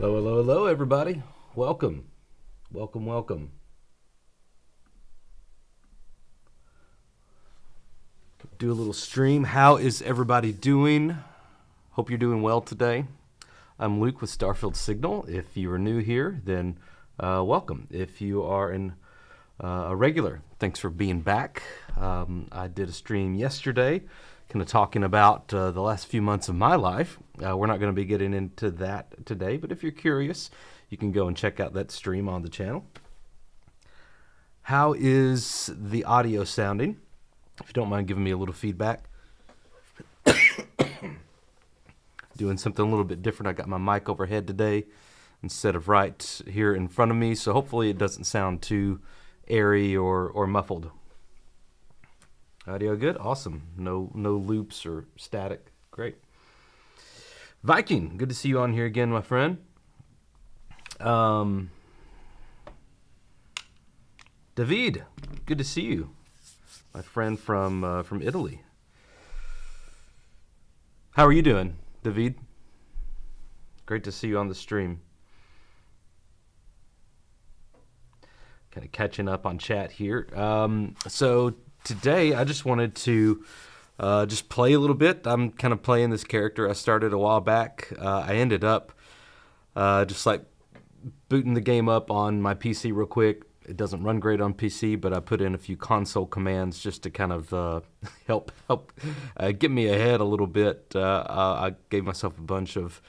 Hello, hello, hello, everybody. Welcome. Welcome, welcome. Do a little stream. How is everybody doing? Hope you're doing well today. I'm Luke with Starfield Signal. If you are new here, then welcome. If you are a regular, thanks for being back. I did a stream yesterday, kind of talking about the last few months of my life. We're not going to be getting into that today, but if you're curious, you can go and check out that stream on the channel. How is the audio sounding? If you don't mind giving me a little feedback. Doing something a little bit different. I got my mic overhead today instead of right here in front of me, so hopefully it doesn't sound too airy or muffled. Audio good? Awesome. No loops or static. Great. Viking, good to see you on here again, my friend. David, good to see you. My friend from Italy. How are you doing, David? Great to see you on the stream. Kind of catching up on chat here. So today I just wanted to just play a little bit. I'm kind of playing this character I started a while back. I ended up just like booting the game up on my PC real quick. It doesn't run great on PC, but I put in a few console commands just to kind of help get me ahead a little bit. I gave myself a bunch of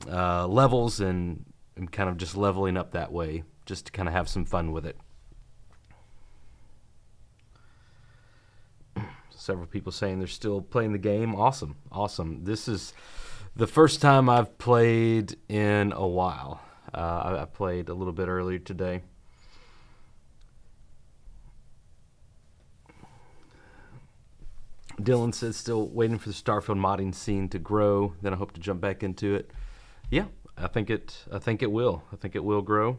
levels and kind of just leveling up that way, just to kind of have some fun with it. Several people saying they're still playing the game. Awesome, awesome. This is the first time I've played in a while. I played a little bit earlier today. Dylan says still waiting for the Starfield modding scene to grow. Then I hope to jump back into it. Yeah, I think it will. I think it will grow.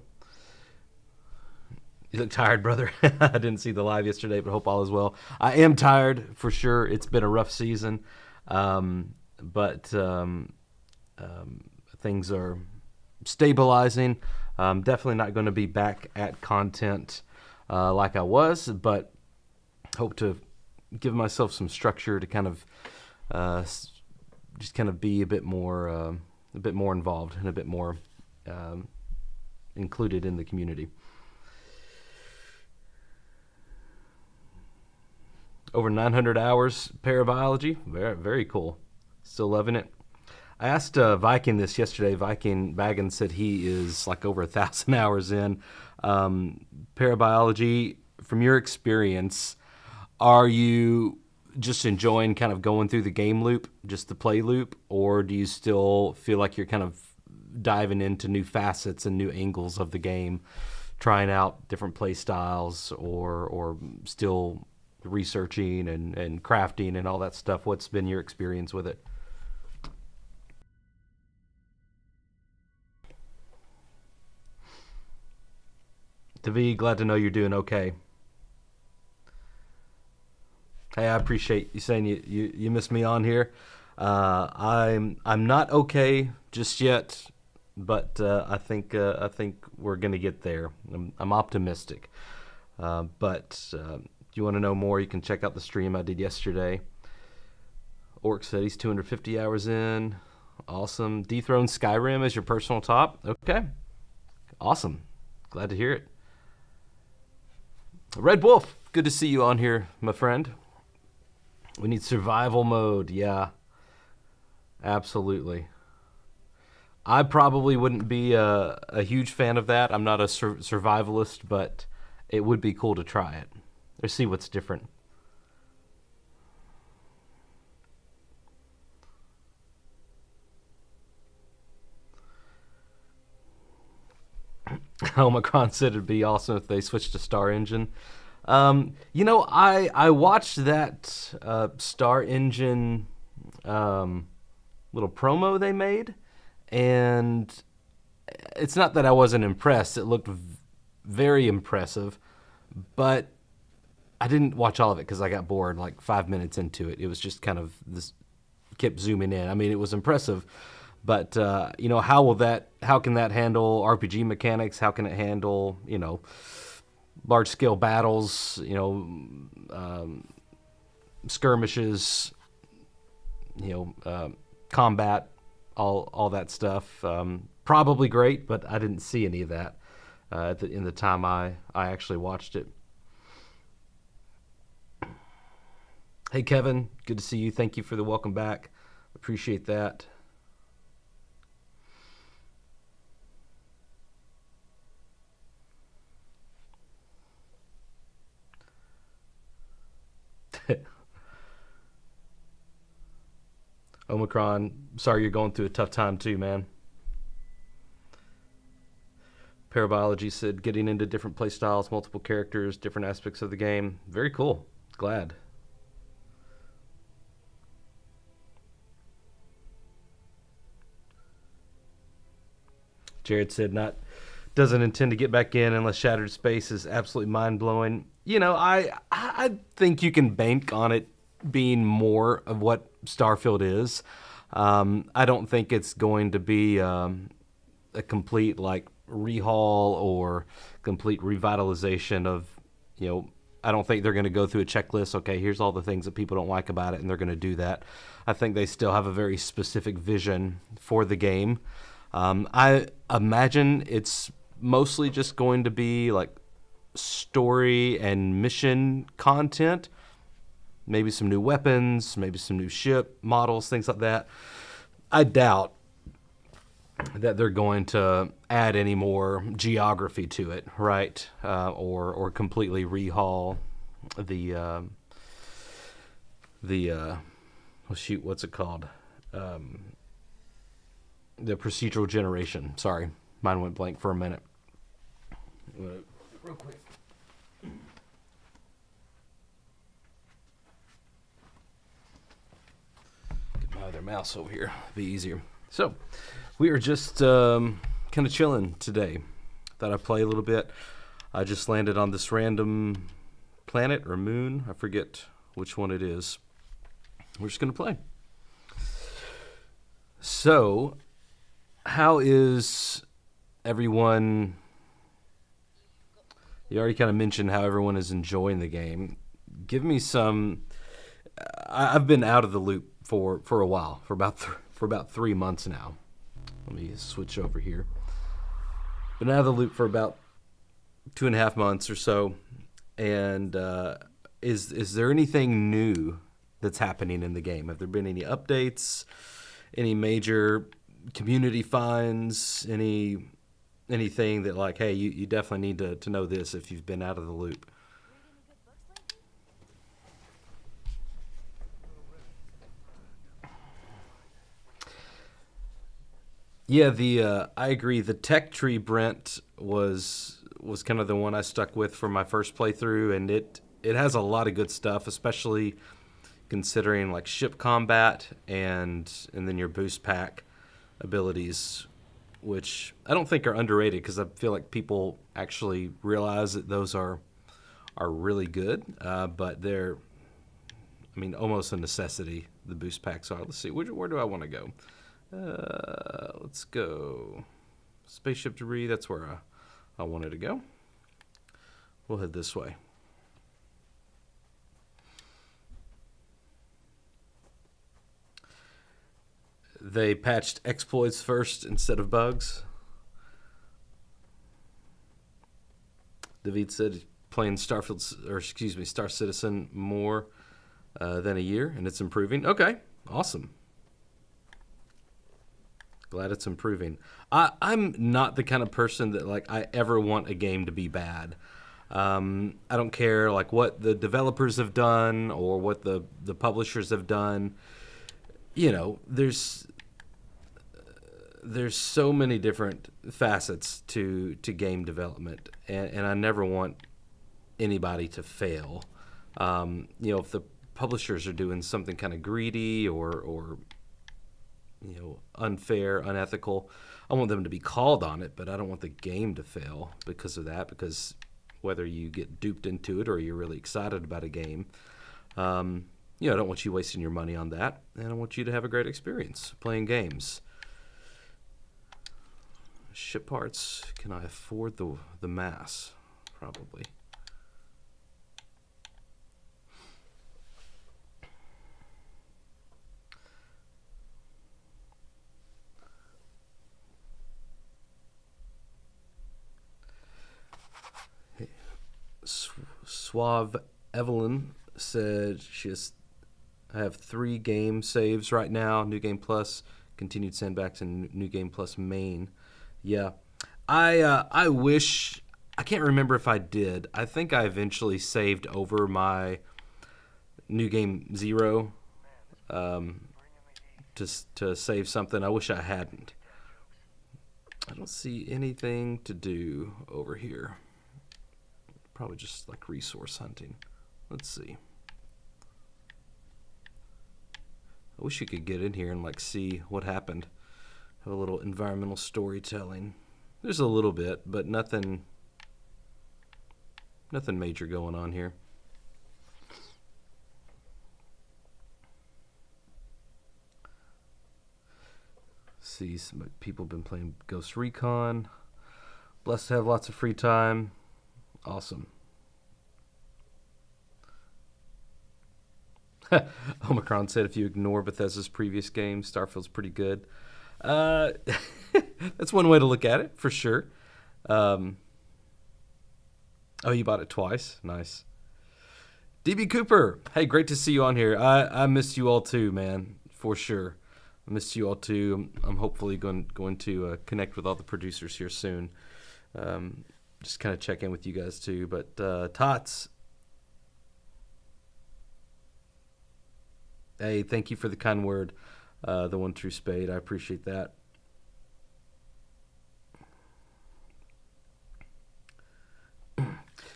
You look tired, brother. I didn't see the live yesterday, but hope all is well. I am tired for sure. It's been a rough season, but things are stabilizing. Definitely not going to be back at content like I was, but hope to give myself some structure to kind of just kind of be a bit more involved and a bit more included in the community. Over 900 hours parabiology, very, very cool. Still loving it. I asked Viking this yesterday. Viking Baggins said he is like over 1,000 hours in. Parabiology, from your experience, are you just enjoying kind of going through the game loop, just the play loop, or do you still feel like you're kind of diving into new facets and new angles of the game, trying out different play styles, or still researching and crafting and all that stuff? What's been your experience with it? Davi, glad to know you're doing okay. Hey, I appreciate you saying you missed me on here. I'm not okay just yet, but I think we're gonna get there. I'm optimistic. But if you want to know more, you can check out the stream I did yesterday. Orc said he's 250 hours in. Awesome. Dethrone Skyrim as your personal top. Okay. Awesome. Glad to hear it. Red Wolf, good to see you on here, my friend. We need survival mode. Yeah, absolutely. I probably wouldn't be a huge fan of that. I'm not a survivalist, but it would be cool to try it or see what's different. Omicron said it'd be awesome if they switched to Star Engine. I watched that Star Engine little promo they made, and it's not that I wasn't impressed. It looked very impressive, but I didn't watch all of it because I got bored like 5 minutes into it. It was just kind of this kept zooming in. I mean, it was impressive, but how can that handle RPG mechanics? How can it handle, large scale battles, skirmishes, combat, all that stuff? Probably great, but I didn't see any of that in the time I actually watched it. Hey, Kevin, good to see you. Thank you for the welcome back. Appreciate that. Omicron, sorry you're going through a tough time too, man. Parabiology said getting into different play styles, multiple characters, different aspects of the game. Very cool. Glad. Jared said doesn't intend to get back in unless Shattered Space is absolutely mind blowing. I think you can bank on it being more of what Starfield is. I don't think it's going to be a complete like rehaul or complete revitalization of, I don't think they're going to go through a checklist. Okay, here's all the things that people don't like about it, and they're going to do that. I think they still have a very specific vision for the game. I imagine it's mostly just going to be like story and mission content, maybe some new weapons, maybe some new ship models, things like that. I doubt that they're going to add any more geography to it, right? Or completely rehaul what's it called? The procedural generation. Sorry, mine went blank for a minute. Real quick. Get my other mouse over here. Be easier. So, we are just kind of chilling today. Thought I'd play a little bit. I just landed on this random planet or moon. I forget which one it is. We're just going to play. So, how is everyone. You already kind of mentioned how everyone is enjoying the game. Give me some. I've been out of the loop for a while, for about 3 months now. Let me switch over here. Been out of the loop for about 2.5 months or so, and is there anything new that's happening in the game? Have there been any updates, any major community finds, anything that like, hey, you definitely need to know this if you've been out of the loop? Yeah, the I agree. The tech tree Brent was kind of the one I stuck with for my first playthrough, and it has a lot of good stuff, especially considering like ship combat and then your boost pack abilities, which I don't think are underrated because I feel like people actually realize that those are really good, but they're, I mean, almost a necessity. The boost packs are. Let's see, where do I want to go? Let's go spaceship debris. That's where I wanted to go. We'll head this way. They patched exploits first instead of bugs. David said playing Star Citizen more than a year, and it's improving. Okay, awesome. Glad it's improving. I'm not the kind of person that like I ever want a game to be bad. I don't care like what the developers have done or what the publishers have done. You know, there's so many different facets to game development, and I never want anybody to fail. You know, if the publishers are doing something kind of greedy or you know, unfair, unethical, I want them to be called on it, but I don't want the game to fail because of that, because whether you get duped into it or you're really excited about a game, you know, I don't want you wasting your money on that, and I want you to have a great experience playing games. Ship parts, can I afford the mass? Probably. Suave Evelyn said I have 3 game saves right now: New Game Plus, Continued Sandbox, and New Game Plus Main. Yeah, I wish, I can't remember if I did. I think I eventually saved over my New Game Zero to save something. I wish I hadn't. I don't see anything to do over here. Probably just like resource hunting. Let's see. I wish you could get in here and like see what happened. Have a little environmental storytelling. There's a little bit, but nothing major going on here. See, some people have been playing Ghost Recon. Blessed to have lots of free time. Awesome. Omicron said if you ignore Bethesda's previous games, Starfield's pretty good. That's one way to look at it, for sure. Oh, you bought it twice? Nice. DB Cooper, hey, great to see you on here. I missed you all too, man, for sure. I missed you all too. I'm hopefully going to connect with all the producers here soon. Just kind of check in with you guys too. But Tots, hey, thank you for the kind word. The one true spade, I appreciate that.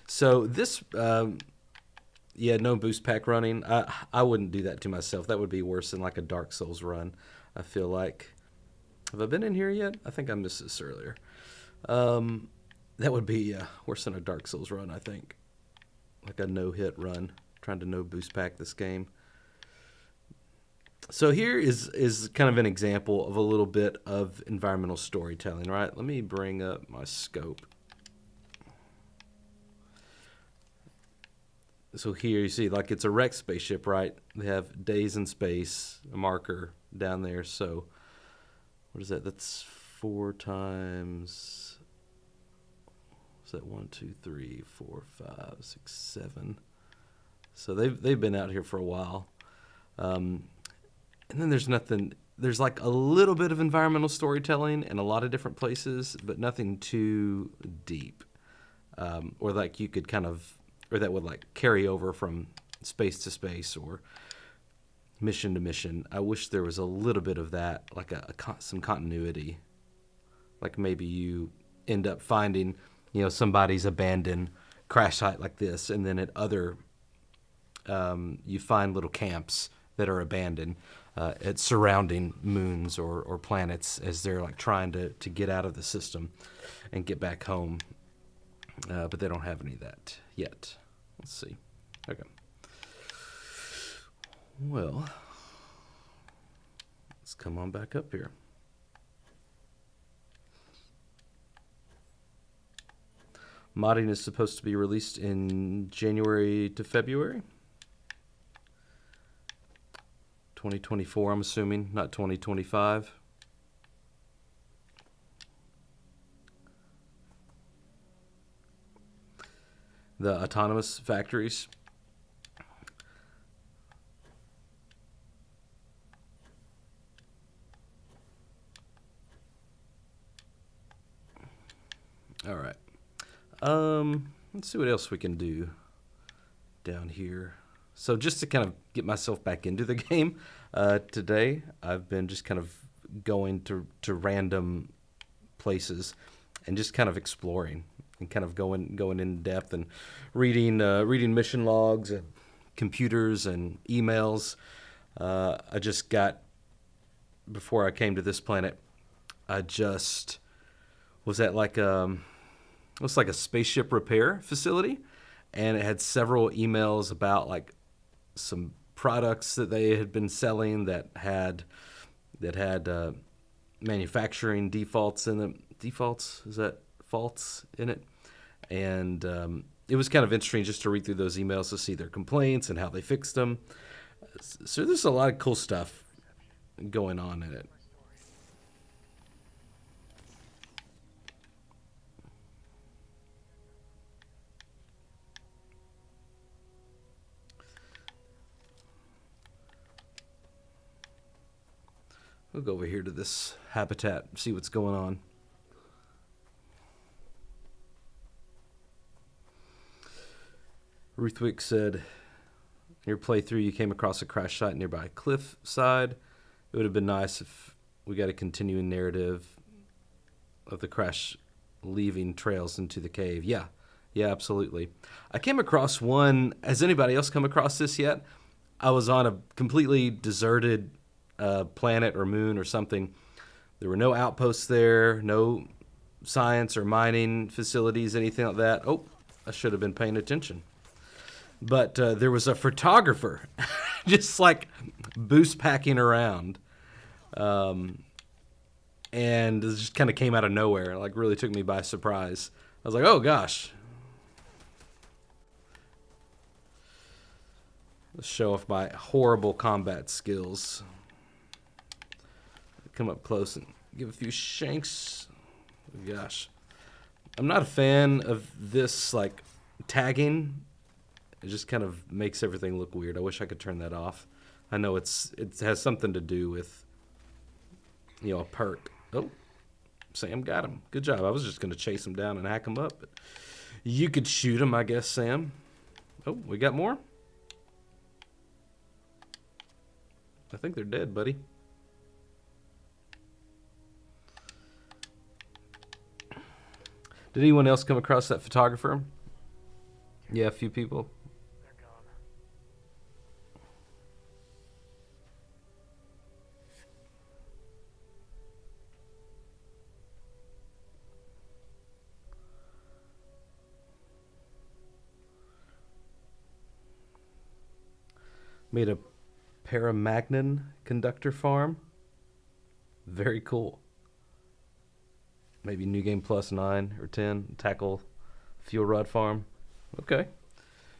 So this, yeah, no boost pack running. I wouldn't do that to myself. That would be worse than like a Dark Souls run. I feel like. Have I been in here yet? I think I missed this earlier. That would be worse than a Dark Souls run, I think. Like a no-hit run. Trying to no boost pack this game. So here is kind of an example of a little bit of environmental storytelling, right? Let me bring up my scope. So here you see, like, it's a wrecked spaceship, right? They have days in space, a marker down there. So what is that? That's 4 times. What's that? 1, 2, 3, 4, 5, 6, 7. So they've been out here for a while. And then there's like a little bit of environmental storytelling in a lot of different places, but nothing too deep. Or like you could kind of, or that would like carry over from space to space or mission to mission. I wish there was a little bit of that, like some continuity. Like maybe you end up finding, somebody's abandoned crash site like this, and then at other, you find little camps that are abandoned at surrounding moons or planets as they're like trying to get out of the system and get back home. But they don't have any of that yet. Let's see. Okay. Well, let's come on back up here. Modding is supposed to be released in January to February 2024, I'm assuming, not 2025. The autonomous factories. All right. Let's see what else we can do down here. So just to kind of get myself back into the game, today I've been just kind of going to random places and just kind of exploring and kind of going in depth and reading mission logs and computers and emails. I just got, before I came to this planet, I just was at like looks like a spaceship repair facility, and it had several emails about like some products that they had been selling that had manufacturing defaults in them. Defaults, is that faults in it? And it was kind of interesting just to read through those emails to see their complaints and how they fixed them. So there's a lot of cool stuff going on in it. We'll go over here to this habitat, see what's going on. Ruthwick said, in your playthrough, you came across a crash site nearby a cliff side. It would have been nice if we got a continuing narrative of the crash leaving trails into the cave. Yeah, absolutely. I came across one. Has anybody else come across this yet? I was on a completely deserted planet or moon or something. There were no outposts there, no science or mining facilities, anything like that. Oh, I should have been paying attention. But there was a photographer just like boost packing around. And it just kind of came out of nowhere. Like really took me by surprise. I was like, oh gosh. Let's show off my horrible combat skills. Come up close and give a few shanks. Gosh. I'm not a fan of this like tagging. It just kind of makes everything look weird. I wish I could turn that off. I know it has something to do with, a perk. Oh, Sam got him. Good job. I was just going to chase him down and hack him up. But you could shoot him, I guess, Sam. Oh, we got more? I think they're dead, buddy. Did anyone else come across that photographer? Yeah, a few people. They're gone. Made a Paramagnon conductor farm. Very cool. Maybe New Game Plus 9 or 10. Tackle fuel rod farm. Okay.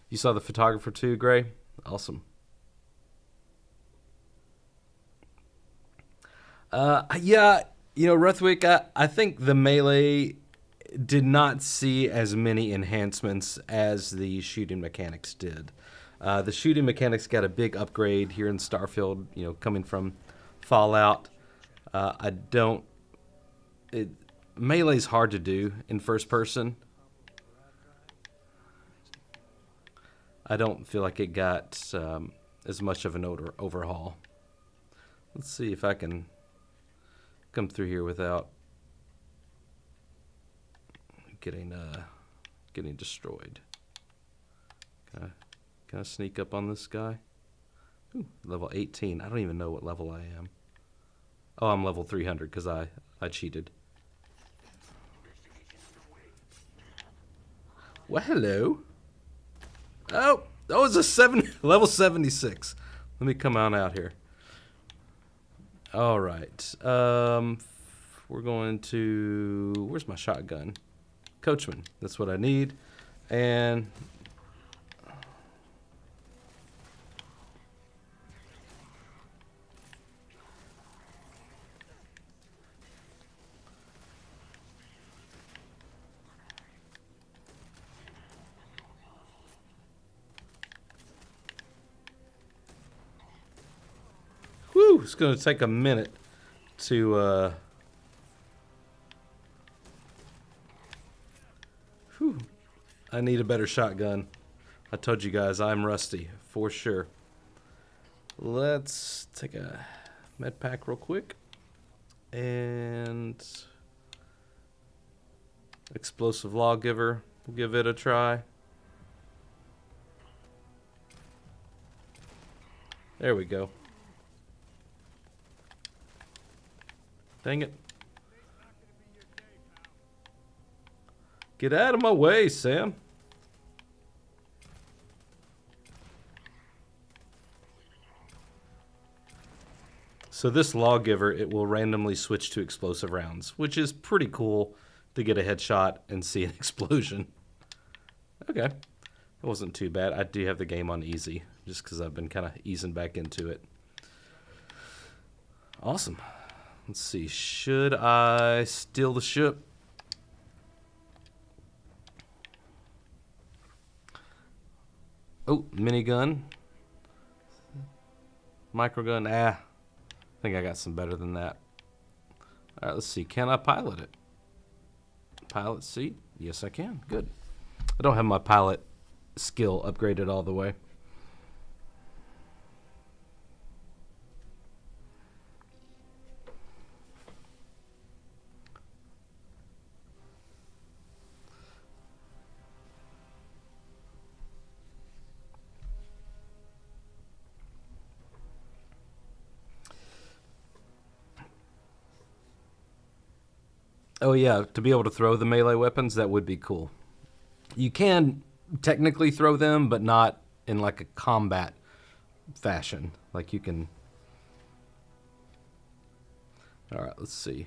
You saw the photographer too, Gray? Awesome. Yeah, Ruthwick, I think the Melee did not see as many enhancements as the shooting mechanics did. The shooting mechanics got a big upgrade here in Starfield, coming from Fallout. Melee's hard to do in first person. I don't feel like it got as much of an overhaul. Let's see if I can come through here without getting destroyed. Can I sneak up on this guy? Ooh, level 18. I don't even know what level I am. Oh, I'm level 300 because I cheated. Well, hello. Oh, that was a level 76. Let me come on out here. All right. We're going to... Where's my shotgun? Coachman. That's what I need. And... Whew, it's going to take a minute to... Whew. I need a better shotgun. I told you guys I'm rusty, for sure. Let's take a med pack real quick. And... Explosive Lawgiver. We'll give it a try. There we go. Dang it. Get out of my way, Sam. So this Lawgiver, it will randomly switch to explosive rounds, which is pretty cool to get a headshot and see an explosion. Okay. It wasn't too bad. I do have the game on easy, just because I've been kind of easing back into it. Awesome. Let's see. Should I steal the ship? Oh, minigun. Microgun. I think I got some better than that. All right, let's see. Can I pilot it? Pilot seat? Yes, I can. Good. I don't have my pilot skill upgraded all the way. Oh yeah, to be able to throw the melee weapons, that would be cool. You can technically throw them, but not in like a combat fashion. Like you can... Alright, let's see.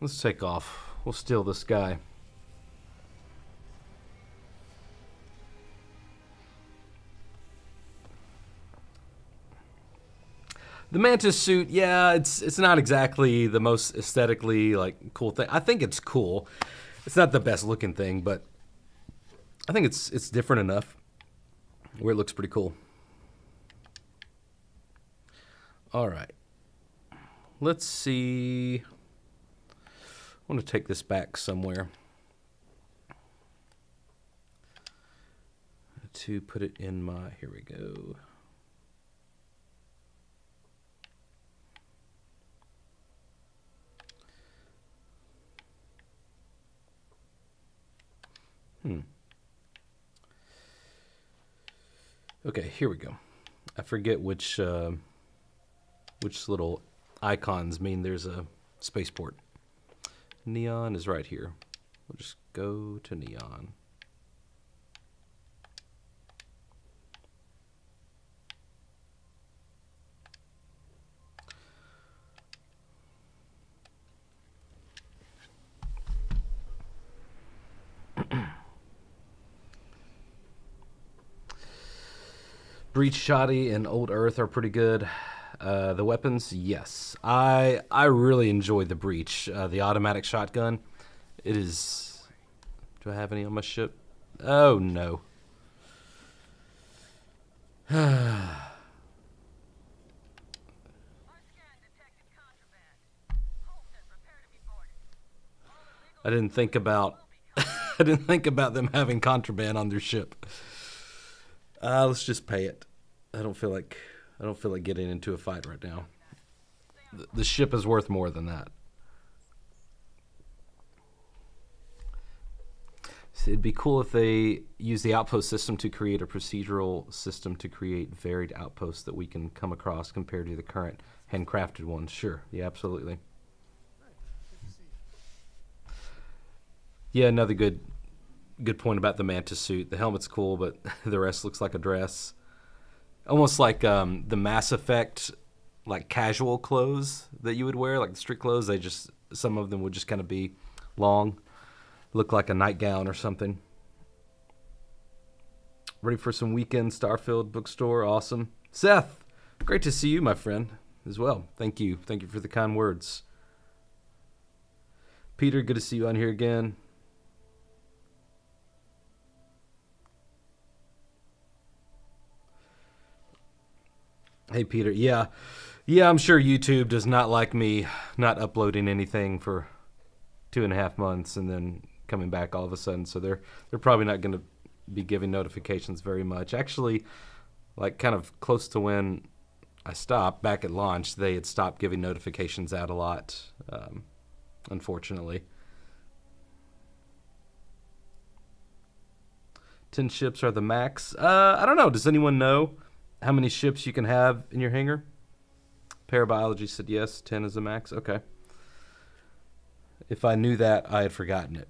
Let's take off. We'll steal this guy. The Mantis suit, yeah, it's not exactly the most aesthetically like cool thing. I think it's cool. It's not the best looking thing, but I think it's different enough where it looks pretty cool. All right. Let's see. I want to take this back somewhere to put it in my, here we go. Okay, here we go. I forget which little icons mean there's a spaceport. Neon is right here. We'll just go to Neon. Breach Shoddy and Old Earth are pretty good. The weapons, yes. I really enjoy the Breach. The automatic shotgun. It is... Do I have any on my ship? Oh, no. I didn't think about I didn't think about them having contraband on their ship. Let's just pay it. I don't feel like getting into a fight right now. The ship is worth more than that. So it'd be cool if they use the outpost system to create a procedural system to create varied outposts that we can come across compared to the current handcrafted ones. Sure, yeah, absolutely. Yeah, another good point about the Mantis suit. The helmet's cool, but the rest looks like a dress. Almost like the Mass Effect, like casual clothes that you would wear, like the street clothes. Some of them would just kind of be long, look like a nightgown or something. Ready for some weekend Starfield bookstore? Awesome. Seth, great to see you, my friend, as well. Thank you for the kind words. Peter, good to see you on here again. Hey, Peter. Yeah, I'm sure YouTube does not like me not uploading anything for 2.5 months and then coming back all of a sudden. So they're probably not going to be giving notifications very much. Actually, like kind of close to when I stopped back at launch, they had stopped giving notifications out a lot, unfortunately. 10 ships are the max. I don't know. Does anyone know how many ships you can have in your hangar? Parabiology said yes, 10 is the max. Okay. If I knew that, I had forgotten it.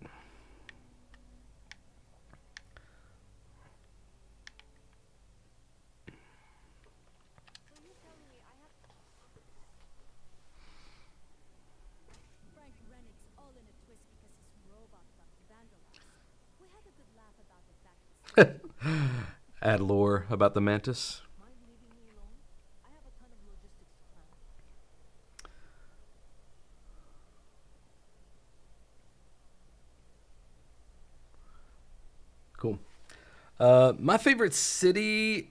Add lore about the Mantis. Cool. My favorite city,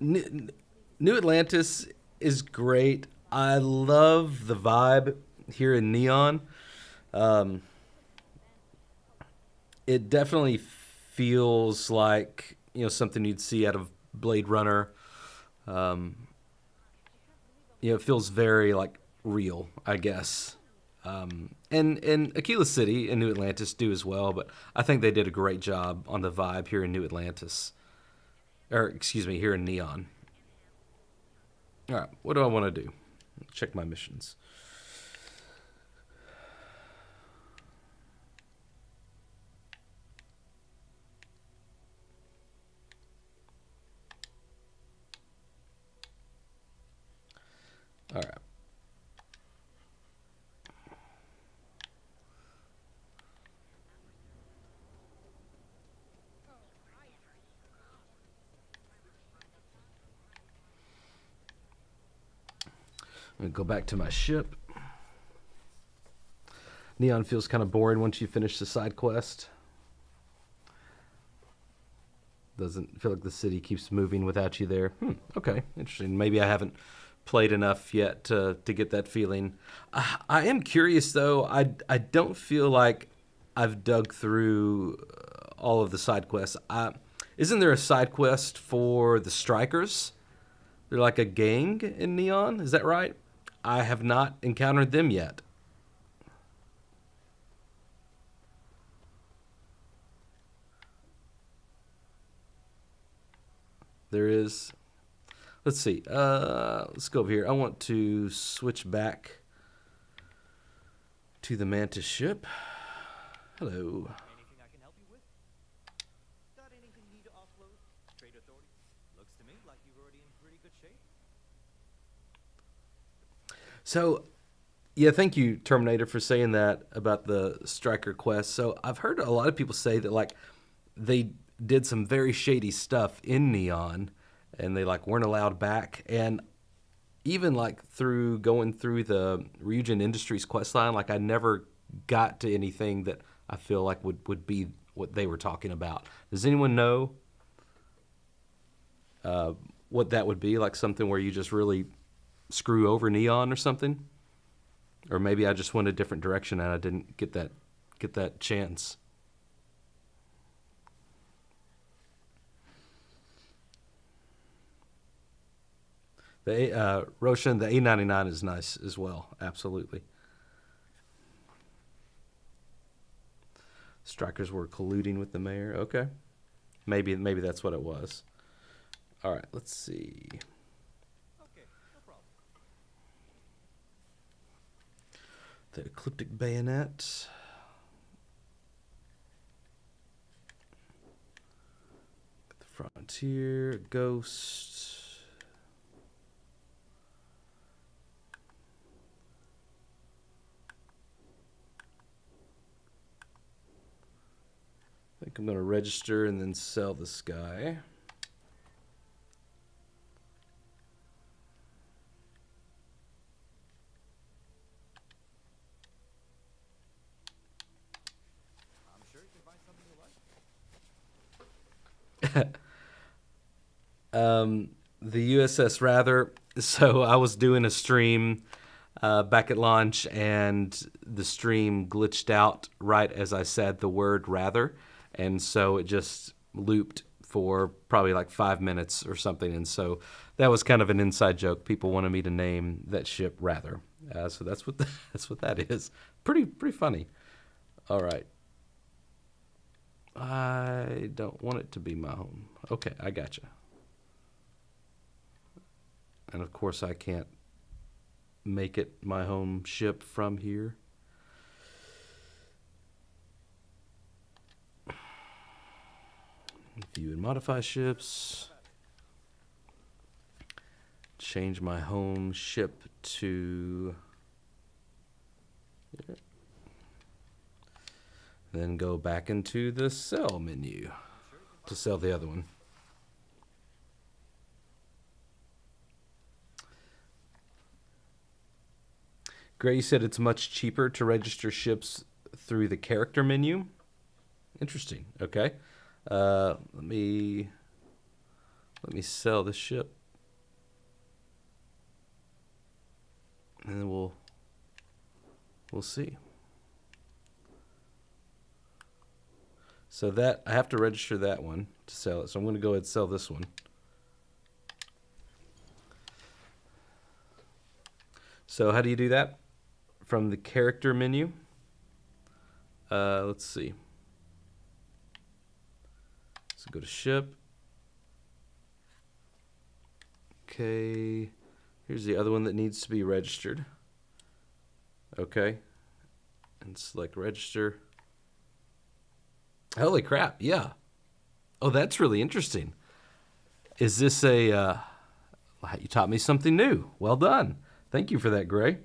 New Atlantis, is great. I love the vibe here in Neon. It definitely feels like something you'd see out of Blade Runner. It feels very like real, I guess. And Akila City and New Atlantis do as well, but I think they did a great job on the vibe here in New Atlantis. Or, excuse me, here in Neon. All right, what do I want to do? Check my missions. All right. I'm going to go back to my ship. Neon feels kind of boring once you finish the side quest. Doesn't feel like the city keeps moving without you there. Okay, interesting. Maybe I haven't played enough yet to get that feeling. I am curious, though. I don't feel like I've dug through all of the side quests. Isn't there a side quest for the Strikers? They're like a gang in Neon. Is that right? I have not encountered them yet. There is. Let's see. Let's go over here. I want to switch back to the Mantis ship. Hello. Anything I can help you with? Got anything you need to offload? Trade authority? Looks to me like you're already in pretty good shape. So, yeah, thank you, Terminator, for saying that about the Striker quest. So I've heard a lot of people say that like they did some very shady stuff in Neon, and they like weren't allowed back. And even like through going through the Ryujin Industries quest line, like I never got to anything that I feel like would be what they were talking about. Does anyone know what that would be? Like something where you just really screw over Neon or something? Or maybe I just went a different direction and I didn't get that chance. The Roshan, the A99 is nice as well. Absolutely. Strikers were colluding with the mayor. Okay, maybe that's what it was. All right, let's see. Okay, no problem. The Ecliptic Bayonet. The Frontier, Ghost. I think I'm going to register and then sell this guy. I'm sure you can find something you like. The USS Rather. So I was doing a stream back at launch, and the stream glitched out right as I said the word rather, and so it just looped for probably like 5 minutes or something. And so that was kind of an inside joke. People wanted me to name that ship Rather, so that's what that's what that is. Pretty funny. All right. I don't want it to be my home. Okay, I gotcha. And of course, I can't make it my home ship from here. View and modify ships. Change my home ship to... Here. Then go back into the sell menu to sell the other one. Gray said it's much cheaper to register ships through the character menu. Interesting. Okay. Let me sell this ship, and then we'll see. So that I have to register that one to sell it. So I'm going to go ahead and sell this one. So how do you do that? From the character menu. Let's see. So go to ship. Okay. Here's the other one that needs to be registered. Okay. And select register. Holy crap, yeah. Oh, that's really interesting. Is this a... you taught me something new. Well done. Thank you for that, Gray.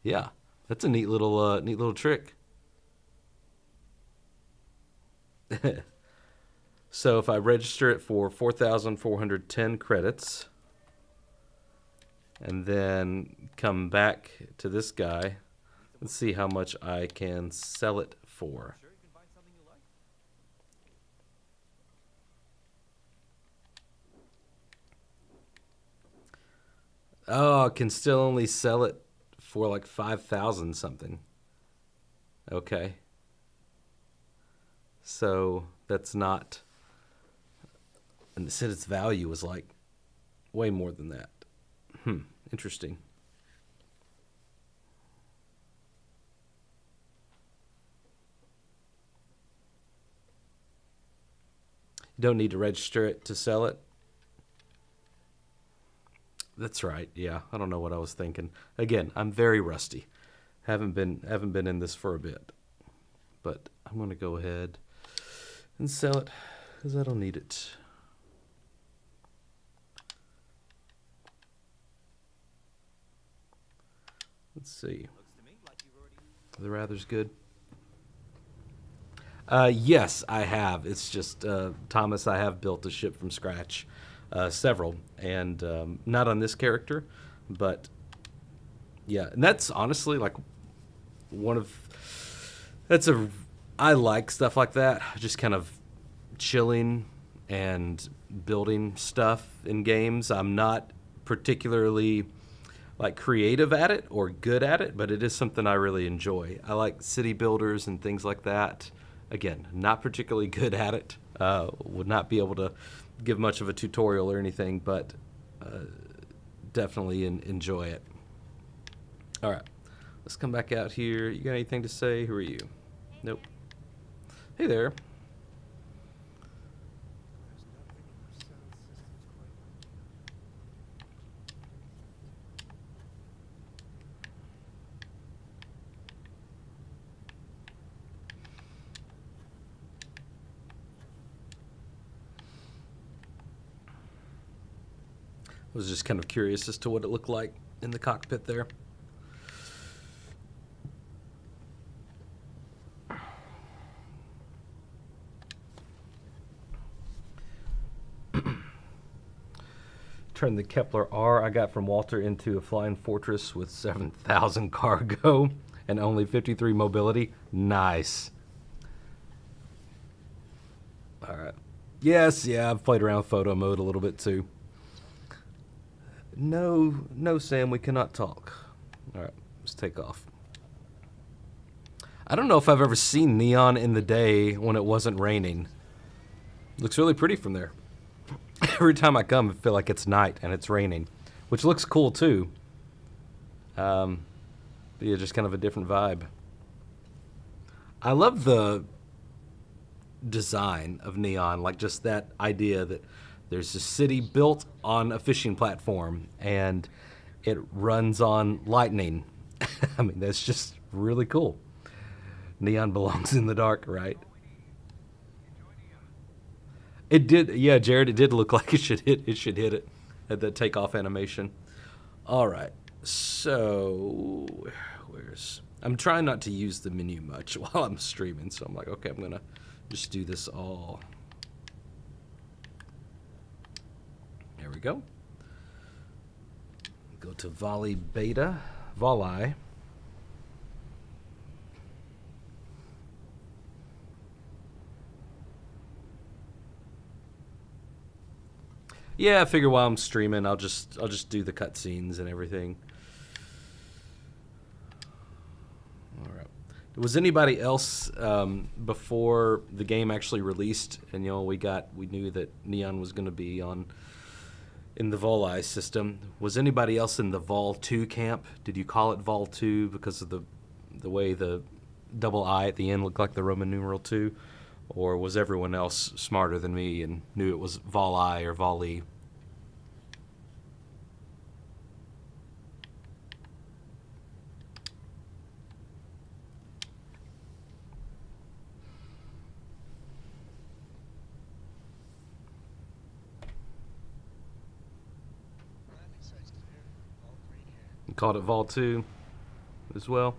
Yeah, that's a neat little trick. So if I register it for 4,410 credits, and then come back to this guy, let's see how much I can sell it for. Sure you can find something you like. Oh, I can still only sell it for like 5,000 something. Okay. So that's not, and it said its value was like way more than that. Interesting. You don't need to register it to sell it. That's right. Yeah, I don't know what I was thinking. Again, I'm very rusty. Haven't been in this for a bit. But I'm going to go ahead and sell it because I don't need it. Let's see. Looks to me like you've already... The Rather's good. Yes, I have. It's just Thomas. I have built a ship from scratch, several, and not on this character, but yeah. And that's honestly like one of that's a I like stuff like that. Just kind of chilling and building stuff in games. I'm not particularly like creative at it or good at it, but it is something I really enjoy. I like city builders and things like that. Again, not particularly good at it. Would not be able to give much of a tutorial or anything, but definitely enjoy it. All right, let's come back out here. You got anything to say? Who are you? Nope. Hey there. I was just kind of curious as to what it looked like in the cockpit there. Turn the Kepler R I got from Walter into a flying fortress with 7,000 cargo and only 53 mobility. Nice. All right. Yes, yeah, I've played around with photo mode a little bit too. No, Sam, we cannot talk. All right, let's take off. I don't know if I've ever seen neon in the day when it wasn't raining. Looks really pretty from there. Every time I come, I feel like it's night and it's raining, which looks cool too. But yeah, just kind of a different vibe. I love the design of neon, like just that idea that there's a city built on a fishing platform and it runs on lightning. I mean, that's just really cool. Neon belongs in the dark, right? It did, yeah, Jared. It did look like it should hit. It should hit it at the takeoff animation. All right, so where's? I'm trying not to use the menu much while I'm streaming, so I'm like, okay, I'm gonna just do this all. There we go. Go to Volii beta, Volii. Yeah, I figure while I'm streaming, I'll just do the cutscenes and everything. All right. Was anybody else before the game actually released? And we knew that Neon was going to be in the Volii system. Was anybody else in the Vol 2 camp? Did you call it Vol 2 because of the way the double I at the end looked like the Roman numeral 2? Or was everyone else smarter than me and knew it was Volii or Volii? You called it Vol 2 as well?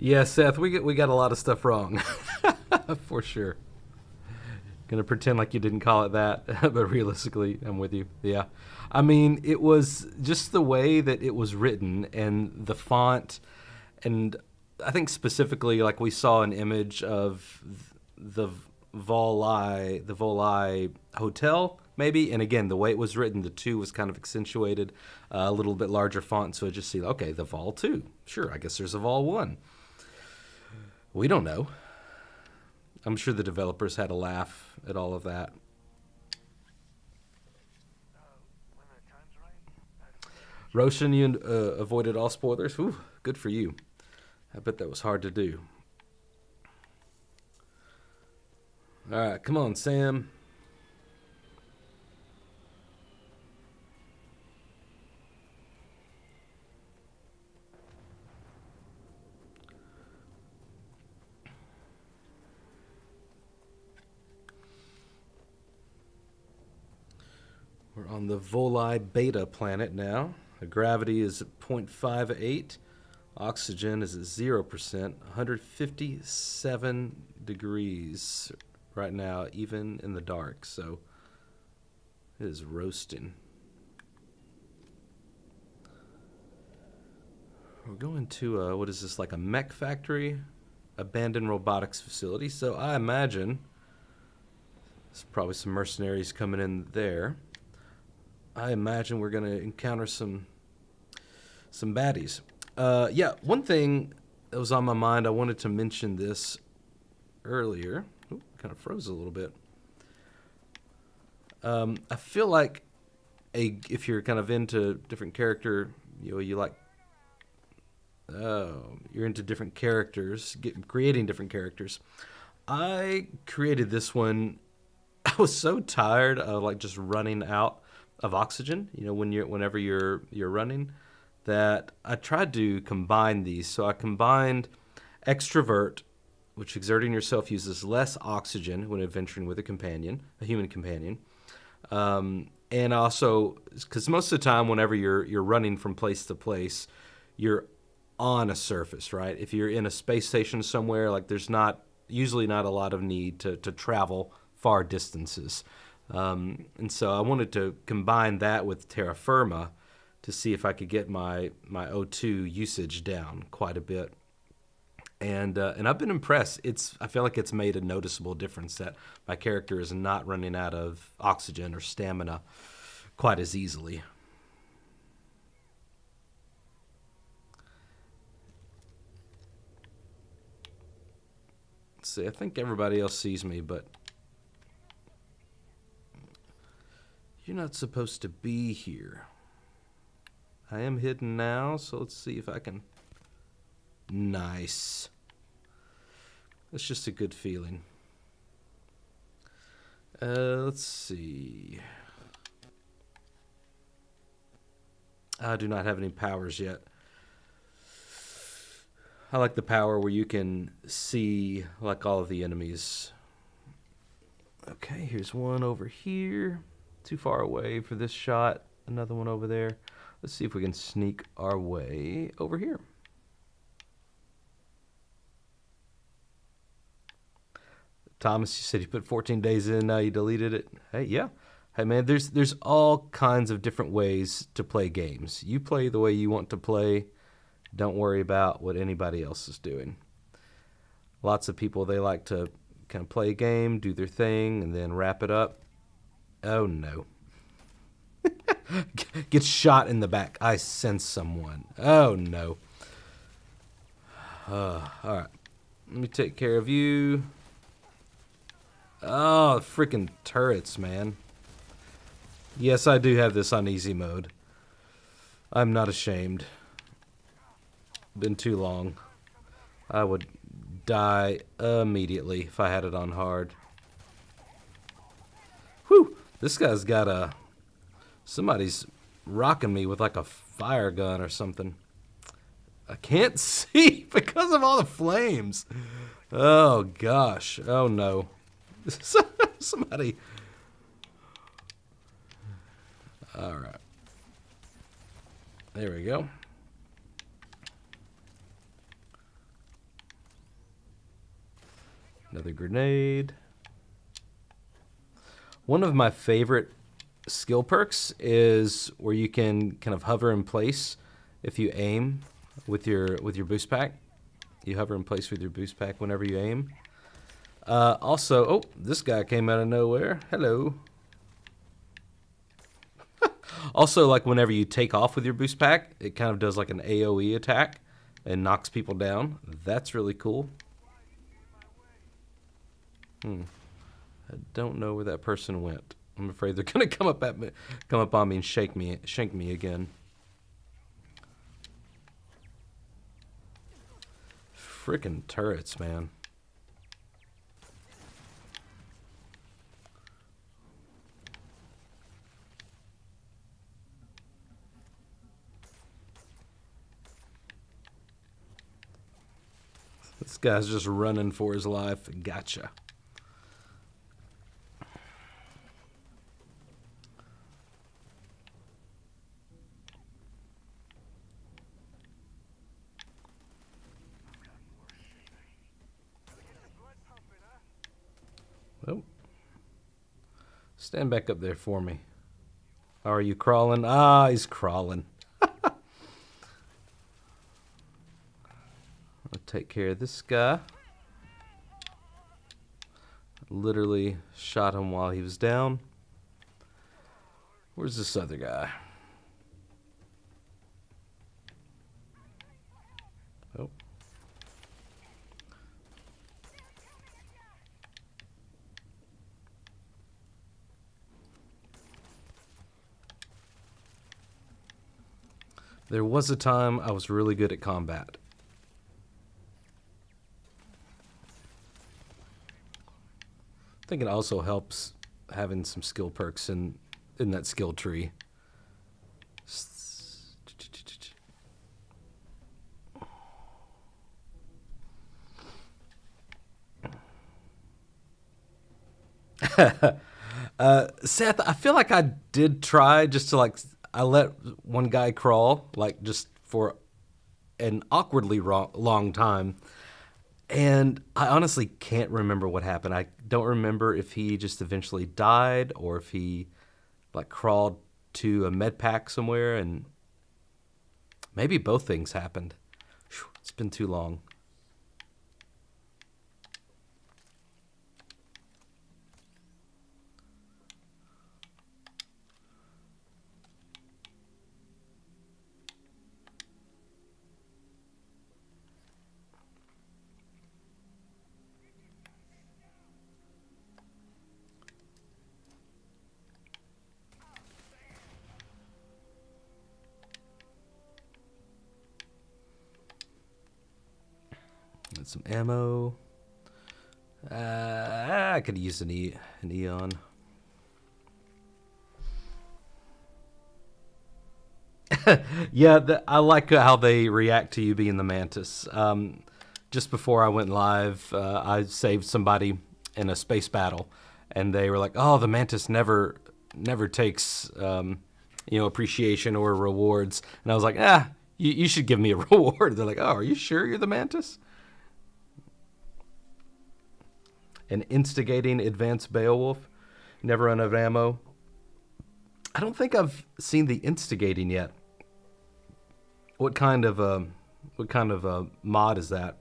Yeah, Seth, we got a lot of stuff wrong, for sure. Gonna pretend like you didn't call it that, but realistically, I'm with you. Yeah, I mean, it was just the way that it was written and the font, and I think specifically, like we saw an image of the Volii hotel, maybe, and again, the way it was written, the 2 was kind of accentuated, a little bit larger font, so it just see, okay, the Vol 2. Sure, I guess there's a Vol 1. We don't know. I'm sure the developers had a laugh at all of that. Roshan, you avoided all spoilers. Ooh, good for you. I bet that was hard to do. All right, come on, Sam. We're on the Volii beta planet now. The gravity is at 0.58. Oxygen is at 0%. 157 degrees right now, even in the dark. So it is roasting. We're going to, what is this, like a mech factory? Abandoned robotics facility. So I imagine there's probably some mercenaries coming in there. I imagine we're going to encounter some baddies. Yeah, one thing that was on my mind, I wanted to mention this earlier. Ooh, kind of froze a little bit. I feel like if you're kind of into different character, you like, you're into different characters, creating different characters. I created this one. I was so tired of like just running out of oxygen, whenever you're running, that I tried to combine these. So I combined extrovert, which exerting yourself uses less oxygen when adventuring with a human companion. And also, because most of the time, whenever you're running from place to place, you're on a surface, right? If you're in a space station somewhere, like there's usually not a lot of need to travel far distances. And so I wanted to combine that with terra firma to see if I could get my O2 usage down quite a bit. And I've been impressed. I feel like it's made a noticeable difference that my character is not running out of oxygen or stamina quite as easily. Let's see, I think everybody else sees me, but you're not supposed to be here. I am hidden now, so let's see if I can. Nice. That's just a good feeling. Let's see. I do not have any powers yet. I like the power where you can see like all of the enemies. Okay, here's one over here. Too far away for this shot. Another one over there. Let's see if we can sneak our way over here. Thomas, you said you put 14 days in, now you deleted it. Hey, yeah. Hey, man, there's all kinds of different ways to play games. You play the way you want to play. Don't worry about what anybody else is doing. Lots of people, they like to kind of play a game, do their thing, and then wrap it up. Oh, no. Get shot in the back. I sense someone. Oh, no. All right. Let me take care of you. Oh, freaking turrets, man. Yes, I do have this on easy mode. I'm not ashamed. Been too long. I would die immediately if I had it on hard. Whew! This guy's got somebody's rocking me with like a fire gun or something. I can't see because of all the flames. Oh gosh. Oh no. Somebody. All right. There we go. Another grenade. One of my favorite skill perks is where you can kind of hover in place if you aim with your boost pack. You hover in place with your boost pack whenever you aim. Also, oh, this guy came out of nowhere. Hello. Also, like whenever you take off with your boost pack, it kind of does like an AoE attack and knocks people down. That's really cool. I don't know where that person went. I'm afraid they're gonna come up on me and shank me again. Frickin' turrets, man. This guy's just running for his life. Gotcha. Oh. Stand back up there for me. Are you crawling? Ah, he's crawling. I'll take care of this guy. Literally shot him while he was down. Where's this other guy? Oh. There was a time I was really good at combat. I think it also helps having some skill perks in that skill tree. Seth, I feel like I did try just to I let one guy crawl just for an awkwardly long time. And I honestly can't remember what happened. I don't remember if he just eventually died or if he crawled to a med pack somewhere, and maybe both things happened. Whew, it's been too long. Some ammo. I could use an Eon. Yeah, I like how they react to you being the Mantis. Just before I went live, I saved somebody in a space battle, and they were like, "Oh, the Mantis never takes appreciation or rewards." And I was like, you should give me a reward." They're like, "Oh, are you sure you're the Mantis?" And instigating advanced Beowulf, never run out of ammo. I don't think I've seen the instigating yet. What kind of mod is that?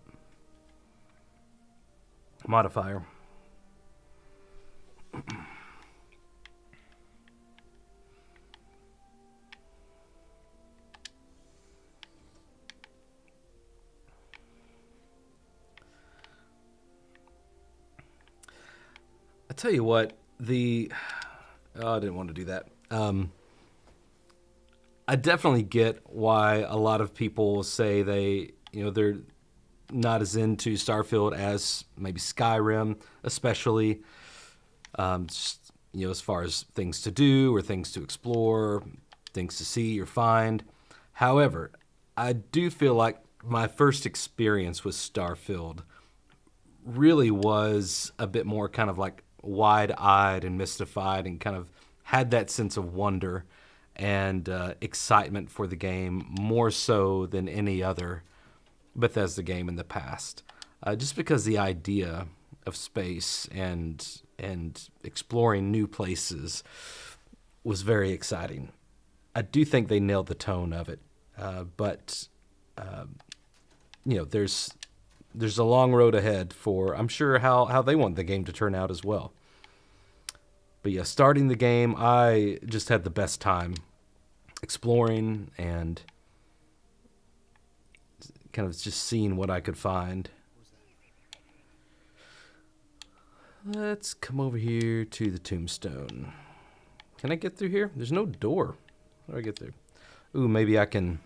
Modifier. I tell you what, I didn't want to do that. I definitely get why a lot of people say they're not as into Starfield as maybe Skyrim, especially just, as far as things to do or things to explore, things to see or find. However, I do feel like my first experience with Starfield really was a bit more kind of wide-eyed and mystified, and kind of had that sense of wonder and excitement for the game more so than any other Bethesda game in the past. Just because the idea of space and exploring new places was very exciting. I do think they nailed the tone of it, but there's a long road ahead for, I'm sure, how they want the game to turn out as well. But yeah, starting the game, I just had the best time exploring and kind of just seeing what I could find. Let's come over here to the tombstone. Can I get through here? There's no door. How do I get through? Ooh, maybe I can.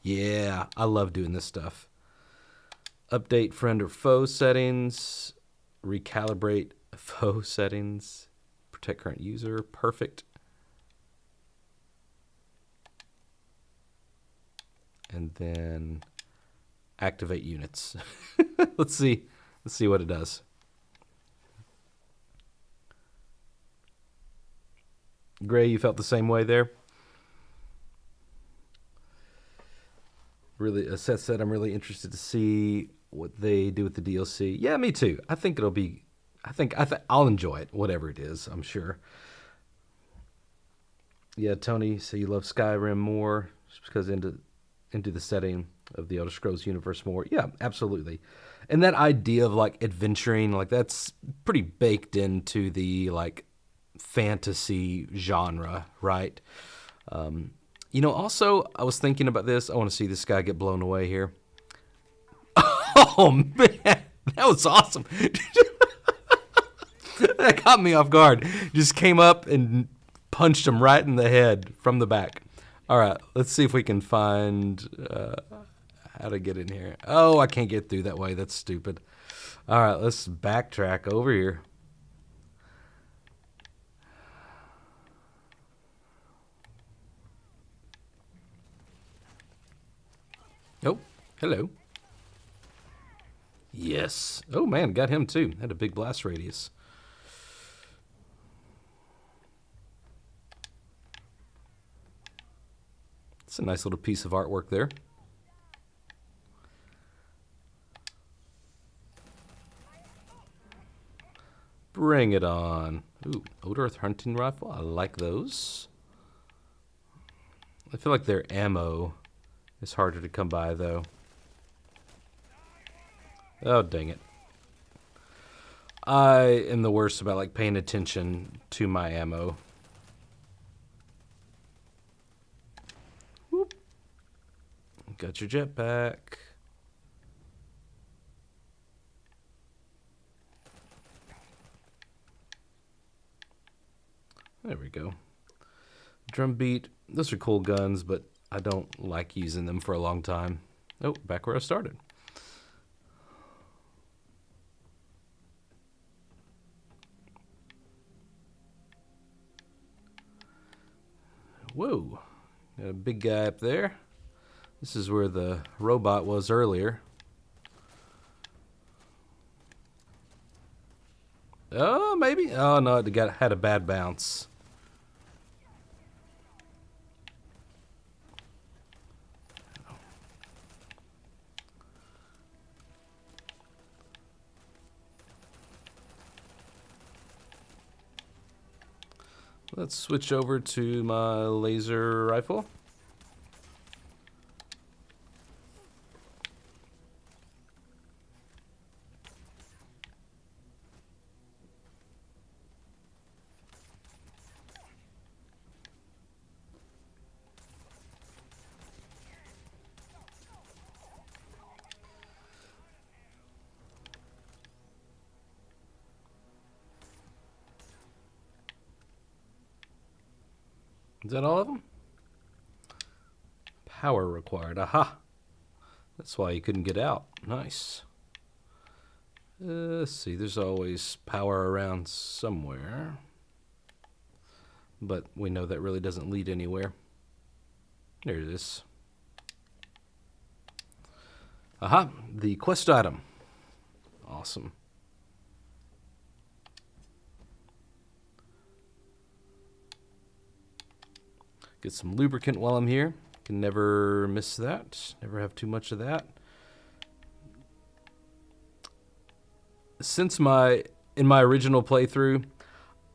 Yeah, I love doing this stuff. Update friend or foe settings. Recalibrate foe settings. Protect current user. Perfect. And then activate units. Let's see what it does. Gray, you felt the same way there? Really, as Seth said, I'm really interested to see what they do with the DLC. Yeah, me too. I think it'll be I'll enjoy it, whatever it is. I'm sure. Yeah, Tony, so you love Skyrim more just because into the setting of the Elder Scrolls universe more. Yeah, absolutely. And that idea of like adventuring, like that's pretty baked into the like fantasy genre, right? Also, I was thinking about this. I want to see this guy get blown away here. Oh man, that was awesome. That caught me off guard. Just came up and punched him right in the head from the back. All right, let's see if we can find how to get in here. Oh, I can't get through that way. That's stupid. All right, let's backtrack over here. Oh, hello. Yes. Oh, man, got him too. Had a big blast radius. It's a nice little piece of artwork there. Bring it on. Ooh, Odorth hunting rifle. I like those. I feel like their ammo is harder to come by, though. Oh, dang it. I am the worst about like paying attention to my ammo. Whoop. Got your jetpack. There we go. Drum beat. Those are cool guns, but I don't like using them for a long time. Oh, back where I started. Whoa. Got a big guy up there. This is where the robot was earlier. Oh, maybe. Oh, no, it had a bad bounce. Let's switch over to my laser rifle. Is that all of them? Power required. Aha. That's why you couldn't get out. Nice. Let's see. There's always power around somewhere. But we know that really doesn't lead anywhere. There it is. Aha. The quest item. Awesome. Get some lubricant while I'm here. Can never miss that. Never have too much of that. Since in my original playthrough,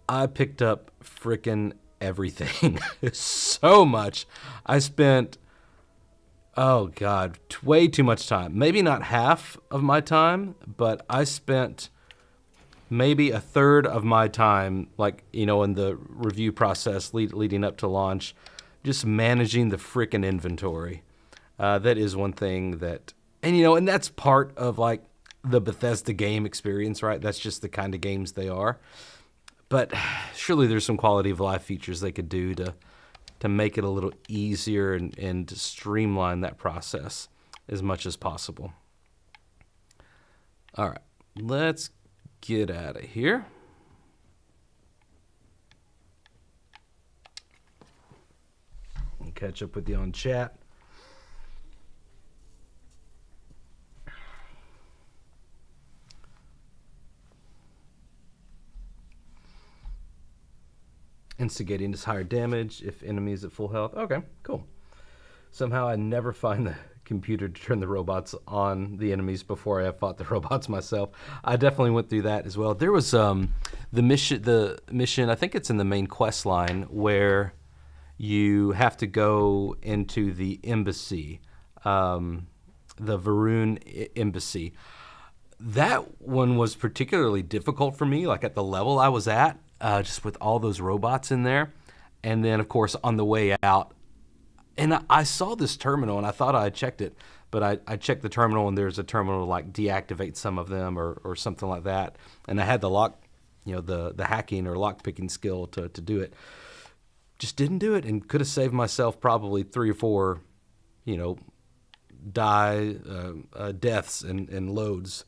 I picked up frickin' everything. So much. I spent, oh God, way too much time. Maybe not half of my time, but I spent maybe a third of my time, like, in the review process leading up to launch, just managing the frickin' inventory. That is one thing that, and that's part of like the Bethesda game experience, right? That's just the kind of games they are. But surely there's some quality of life features they could do to make it a little easier and to streamline that process as much as possible. All right, let's get out of here. And catch up with you on chat. Instigating is higher damage if enemies at full health. Okay, cool. Somehow I never find the computer to turn the robots on the enemies before I fought the robots myself. I definitely went through that as well. There was the mission. I think it's in the main quest line where you have to go into the embassy, the Varun embassy. That one was particularly difficult for me, like at the level I was at, just with all those robots in there. And then, of course, on the way out, and I saw this terminal, and I thought I had checked it, but I checked the terminal, and there's a terminal to like deactivate some of them or something like that. And I had the lock, the hacking or lock picking skill to do it. Just didn't do it, and could have saved myself probably 3 or 4, deaths and loads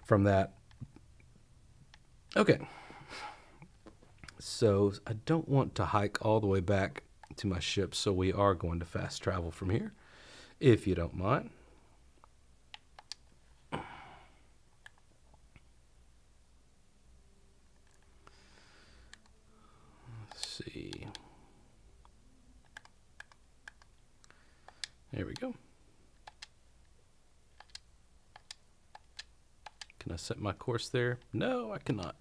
from that. Okay. So I don't want to hike all the way back to my ship, so we are going to fast travel from here, if you don't mind. Let's see. There we go. Can I set my course there? No, I cannot.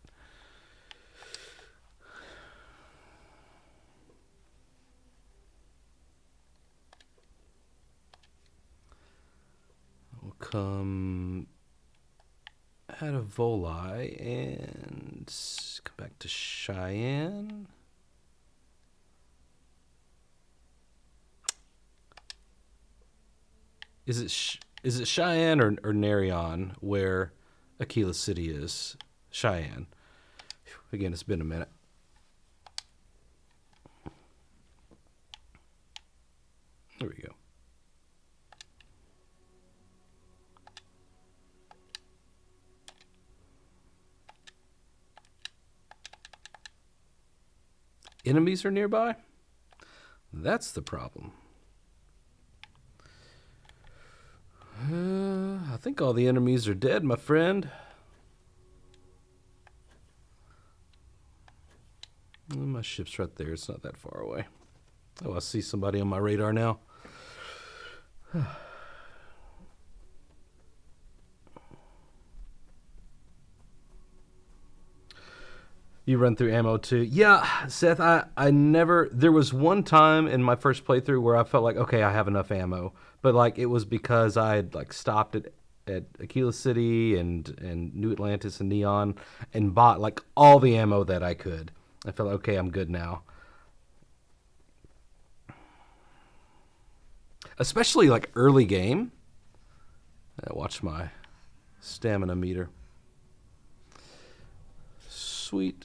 We'll come out of Volii and come back to Cheyenne. Is it Cheyenne or Narion where Akila City is? Cheyenne. Again, it's been a minute. There we go. Enemies are nearby? That's the problem. I think all the enemies are dead, my friend. My ship's right there. It's not that far away. Oh, I see somebody on my radar now. You run through ammo too? Yeah, Seth, I never... There was one time in my first playthrough where I felt like, okay, I have enough ammo. But like it was because I had like stopped at Akila City and New Atlantis and Neon and bought like all the ammo that I could. I felt like, okay, I'm good now. Especially like early game. Watch my stamina meter. Sweet.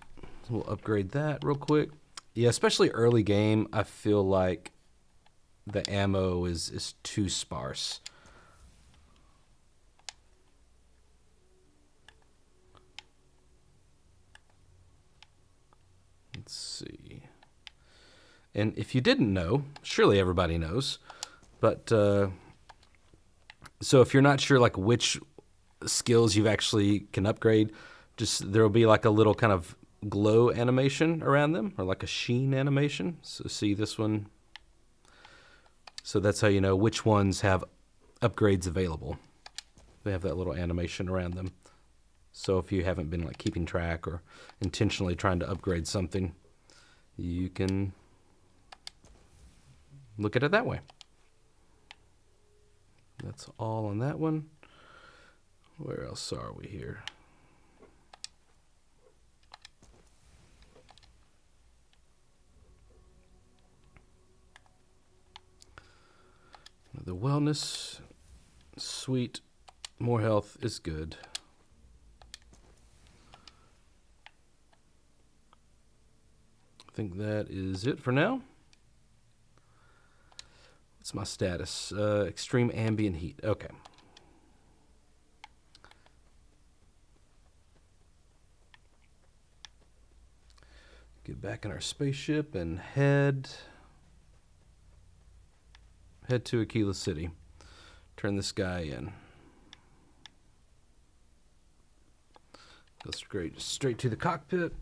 We'll upgrade that real quick. Yeah, especially early game, I feel like the ammo is too sparse. Let's see. And if you didn't know, surely everybody knows, but so if you're not sure like which skills you've actually can upgrade, just there'll be like a little kind of glow animation around them, or like a sheen animation. So see this one. So that's how you know which ones have upgrades available. They have that little animation around them. So if you haven't been like keeping track or intentionally trying to upgrade something, you can look at it that way. That's all on that one. Where else are we here? The wellness, sweet, more health is good. I think that is it for now. What's my status? Extreme ambient heat. Okay. Get back in our spaceship and head to Akila City. Turn this guy in. Go straight to the cockpit.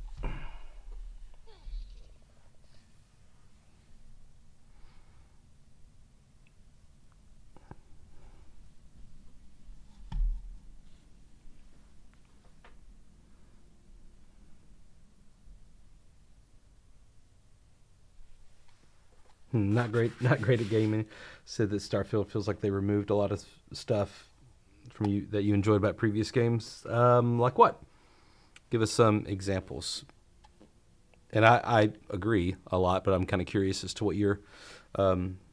Not great. Not great at gaming. Said that Starfield feels like they removed a lot of stuff from you that you enjoyed about previous games. Like what? Give us some examples. And I agree a lot, but I'm kind of curious as to what your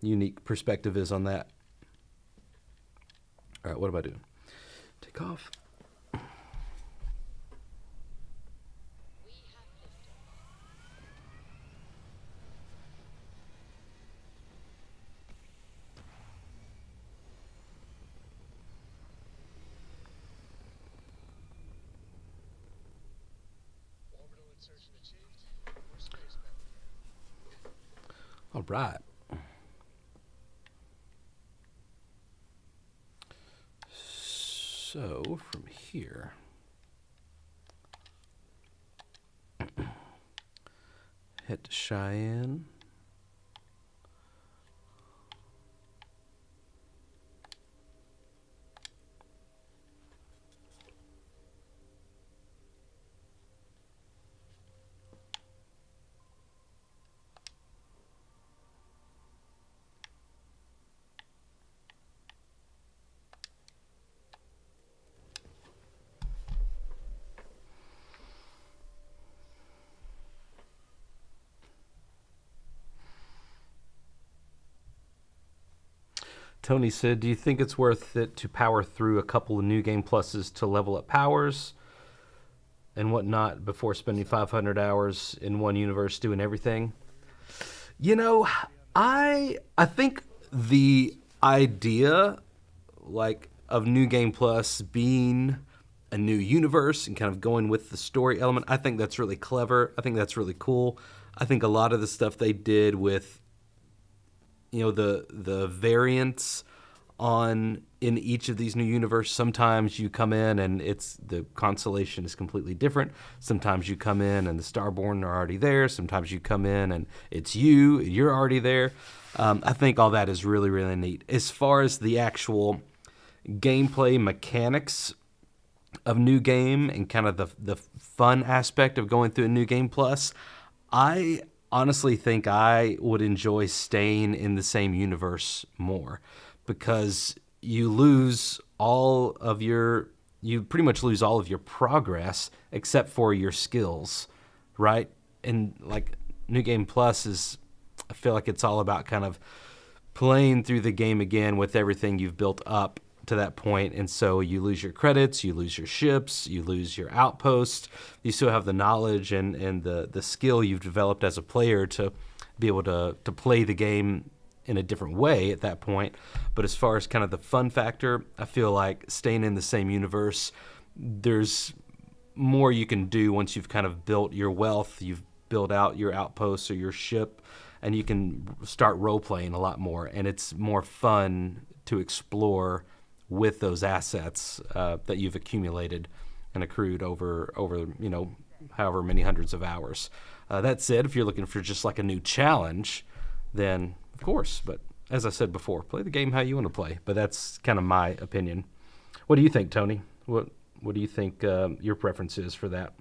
unique perspective is on that. All right, what am I doing? Take off. All right. So from here, head to Cheyenne. Tony said, do you think it's worth it to power through a couple of new game pluses to level up powers and whatnot before spending 500 hours in one universe doing everything? You know, I think the idea like of New Game Plus being a new universe and kind of going with the story element, I think that's really clever. I think that's really cool. I think a lot of the stuff they did with the variants on in each of these new universes, sometimes you come in and it's the constellation is completely different. Sometimes you come in and the Starborn are already there. Sometimes you come in and it's you're already there. I think all that is really, really neat. As far as the actual gameplay mechanics of New Game and kind of the fun aspect of going through a New Game Plus, I honestly think I would enjoy staying in the same universe more, because you pretty much lose all of your progress except for your skills, right? And like New Game Plus I feel like it's all about kind of playing through the game again with everything you've built up to that point. And so you lose your credits, you lose your ships, you lose your outpost. You still have the knowledge and the skill you've developed as a player to be able to play the game in a different way at that point. But as far as kind of the fun factor, I feel like staying in the same universe, there's more you can do once you've kind of built your wealth, you've built out your outposts or your ship, and you can start role-playing a lot more. And it's more fun to explore with those assets that you've accumulated and accrued over however many hundreds of hours. That said, if you're looking for just like a new challenge, then of course. But as I said before, play the game how you want to play. But that's kind of my opinion. What do you think, Tony? What do you think your preference is for that?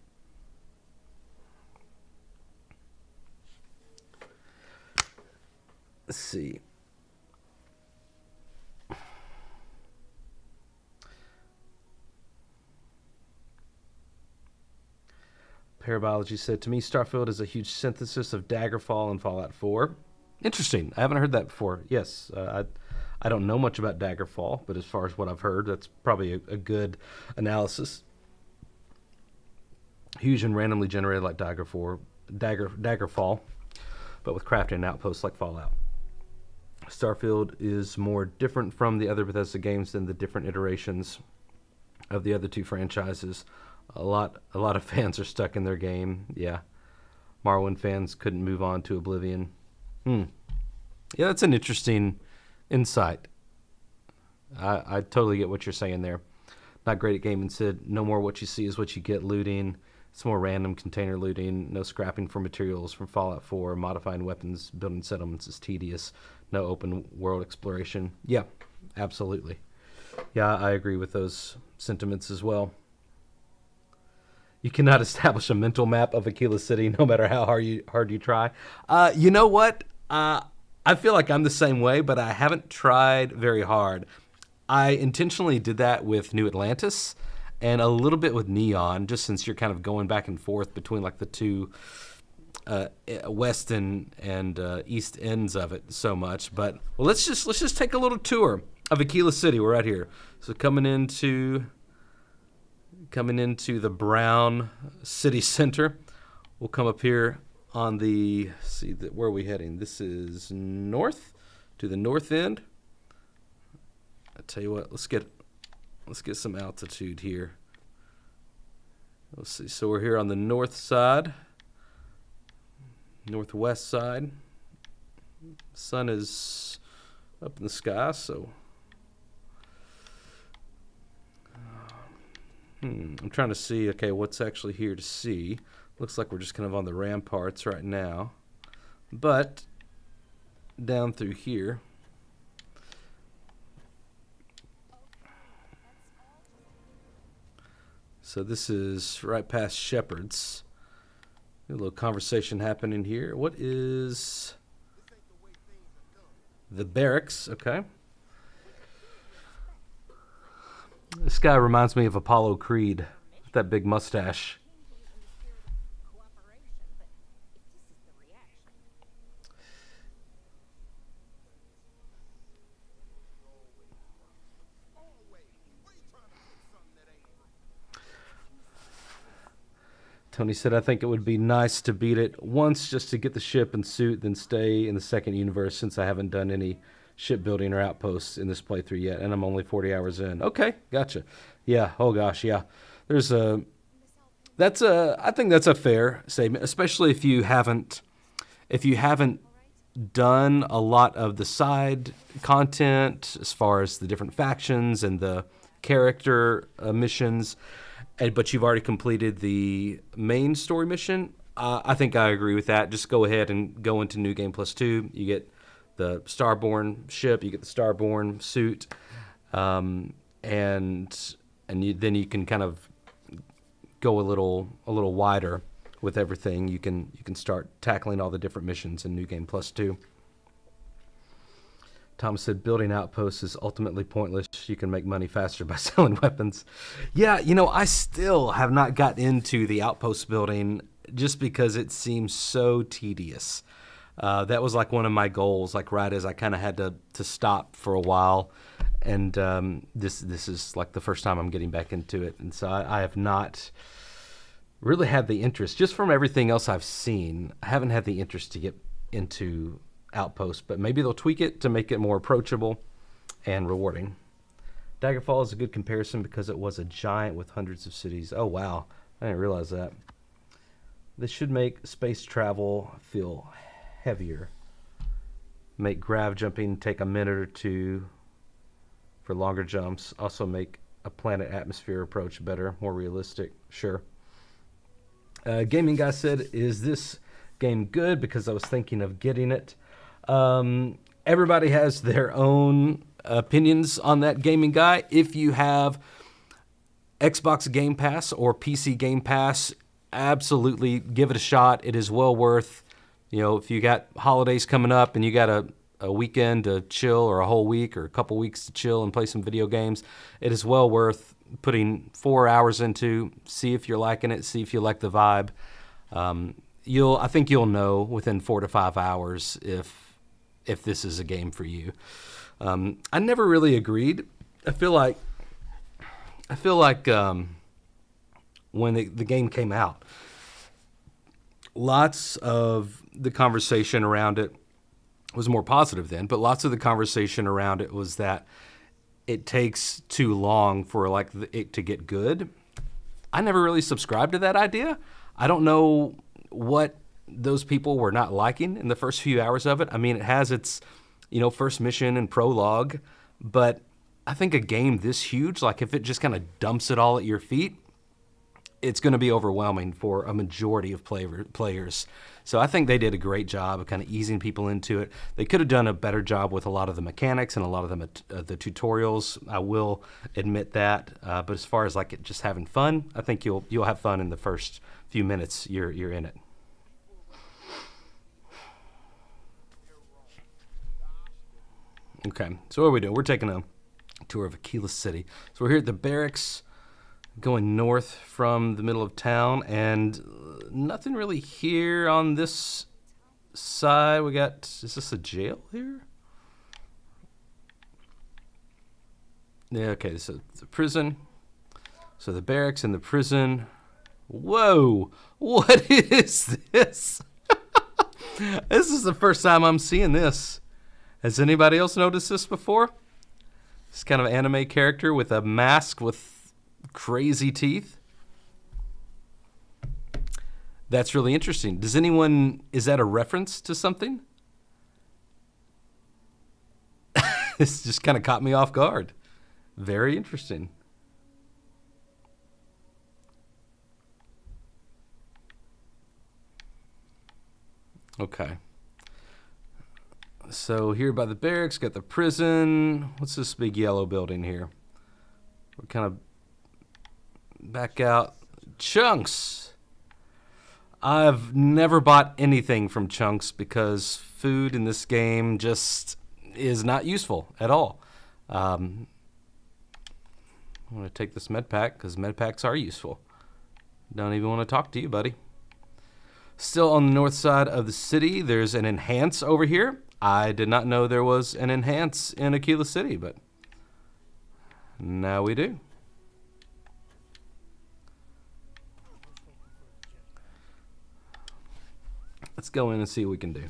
Let's see. Parabiology said, to me, Starfield is a huge synthesis of Daggerfall and Fallout 4. Interesting. I haven't heard that before. Yes, I don't know much about Daggerfall, but as far as what I've heard, that's probably a good analysis. Huge and randomly generated like Daggerfall, but with crafting outposts like Fallout. Starfield is more different from the other Bethesda games than the different iterations of the other two franchises. A lot of fans are stuck in their game. Yeah. Morrowind fans couldn't move on to Oblivion. Yeah, that's an interesting insight. I totally get what you're saying there. Not great at gaming said, no more what you see is what you get looting. It's more random container looting. No scrapping for materials from Fallout 4. Modifying weapons, building settlements is tedious. No open world exploration. Yeah, absolutely. Yeah, I agree with those sentiments as well. You cannot establish a mental map of Akila City no matter how hard you try. You know what? I feel like I'm the same way, but I haven't tried very hard. I intentionally did that with New Atlantis and a little bit with Neon, just since you're kind of going back and forth between like the two west and east ends of it so much. But well, let's just take a little tour of Akila City. We're right here. So coming into the brown city center. We'll come up here on the, where are we heading? This is north, to the north end. I tell you what, let's get some altitude here. Let's see. So we're here on the north side, northwest side. Sun is up in the sky, so I'm trying to see, okay, what's actually here to see. Looks like we're just kind of on the ramparts right now. But down through here, so this is right past Shepherd's. A little conversation happening here. What is the barracks? Okay. This guy reminds me of Apollo Creed, with that big mustache. Tony said, I think it would be nice to beat it once just to get the ship and suit, then stay in the second universe since I haven't done any shipbuilding or outposts in this playthrough yet, and I'm only 40 hours in. Okay, gotcha. Yeah, oh gosh, yeah. I think that's a fair statement, especially if you haven't done a lot of the side content as far as the different factions and the character missions, but you've already completed the main story mission. I think I agree with that. Just go ahead and go into New Game Plus 2. You get the Starborn ship, you get the Starborn suit, and then you can kind of go a little wider with everything. You can start tackling all the different missions in New Game Plus 2. Thomas said, building outposts is ultimately pointless. You can make money faster by selling weapons. Yeah, I still have not got into the outpost building just because it seems so tedious. That was like one of my goals, like right as I kind of had to stop for a while. And this is like the first time I'm getting back into it. And so I have not really had the interest, just from everything else I've seen. I haven't had the interest to get into Outpost, but maybe they'll tweak it to make it more approachable and rewarding. Daggerfall is a good comparison because it was a giant with hundreds of cities. Oh wow, I didn't realize that. This should make space travel feel heavier. Make grav jumping take a minute or two for longer jumps. Also make a planet atmosphere approach better, more realistic. Sure. Gaming Guy said, is this game good? Because I was thinking of getting it. Everybody has their own opinions on that, Gaming Guy. If you have Xbox Game Pass or PC Game Pass, absolutely give it a shot. It is well worth, if you got holidays coming up and you got a weekend to chill, or a whole week or a couple weeks to chill and play some video games, it is well worth putting 4 hours into. See if you're liking it, see if you like the vibe. I think you'll know within 4 to 5 hours if this is a game for you. I never really agreed. I feel like when the game came out, lots of the conversation around it was more positive then, but lots of the conversation around it was that it takes too long for it to get good. I never really subscribed to that idea. I don't know what those people were not liking in the first few hours of it. I mean, it has its, first mission and prologue, but I think a game this huge, like if it just kind of dumps it all at your feet, it's going to be overwhelming for a majority of players. So I think they did a great job of kind of easing people into it. They could have done a better job with a lot of the mechanics and a lot of the tutorials. I will admit that. But as far as like it just having fun, I think you'll have fun in the first few minutes you're in it. Okay, so what are we doing? We're taking a tour of Akila City. So we're here at the barracks, going north from the middle of town, and nothing really here on this side. We got, is this a jail here? Yeah, okay, so the prison. So the barracks and the prison. Whoa, what is this? This is the first time I'm seeing this. Has anybody else noticed this before? This kind of anime character with a mask with crazy teeth. That's really interesting. Does anyone, is that a reference to something? This just kind of caught me off guard. Very interesting. Okay. So here by the barracks, got the prison. What's this big yellow building here? We're kind of back out. Chunks. I've never bought anything from Chunks because food in this game just is not useful at all. I'm going to take this med pack because med packs are useful. Don't even want to talk to you, buddy. Still on the north side of the city, there's an enhance over here. I did not know there was an enhance in Akila City, but now we do. Let's go in and see what we can do.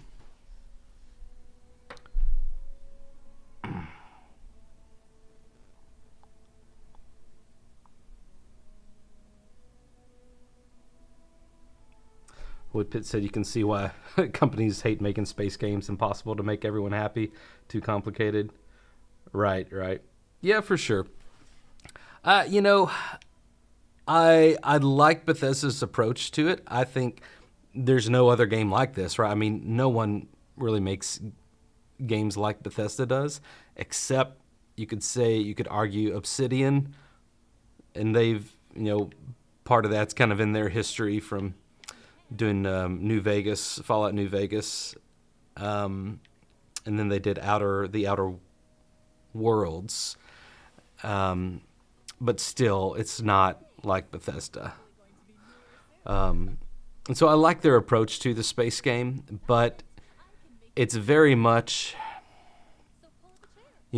Woodpit said you can see why companies hate making space games impossible to make everyone happy, too complicated. Right. Yeah, for sure. You know, I like Bethesda's approach to it. I think there's no other game like this, right? I mean, no one really makes games like Bethesda does, except you could argue Obsidian, and they've, part of that's kind of in their history from doing Fallout New Vegas, and then they did the Outer Worlds, but still, it's not like Bethesda. And so I like their approach to the space game, but it's very much,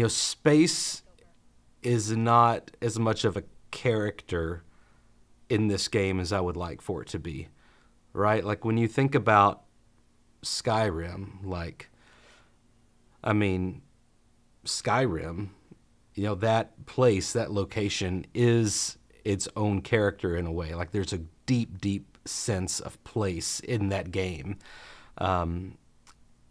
space is not as much of a character in this game as I would like for it to be. Right? Like when you think about Skyrim, Skyrim, that place, that location is its own character in a way. Like there's a deep, deep sense of place in that game. And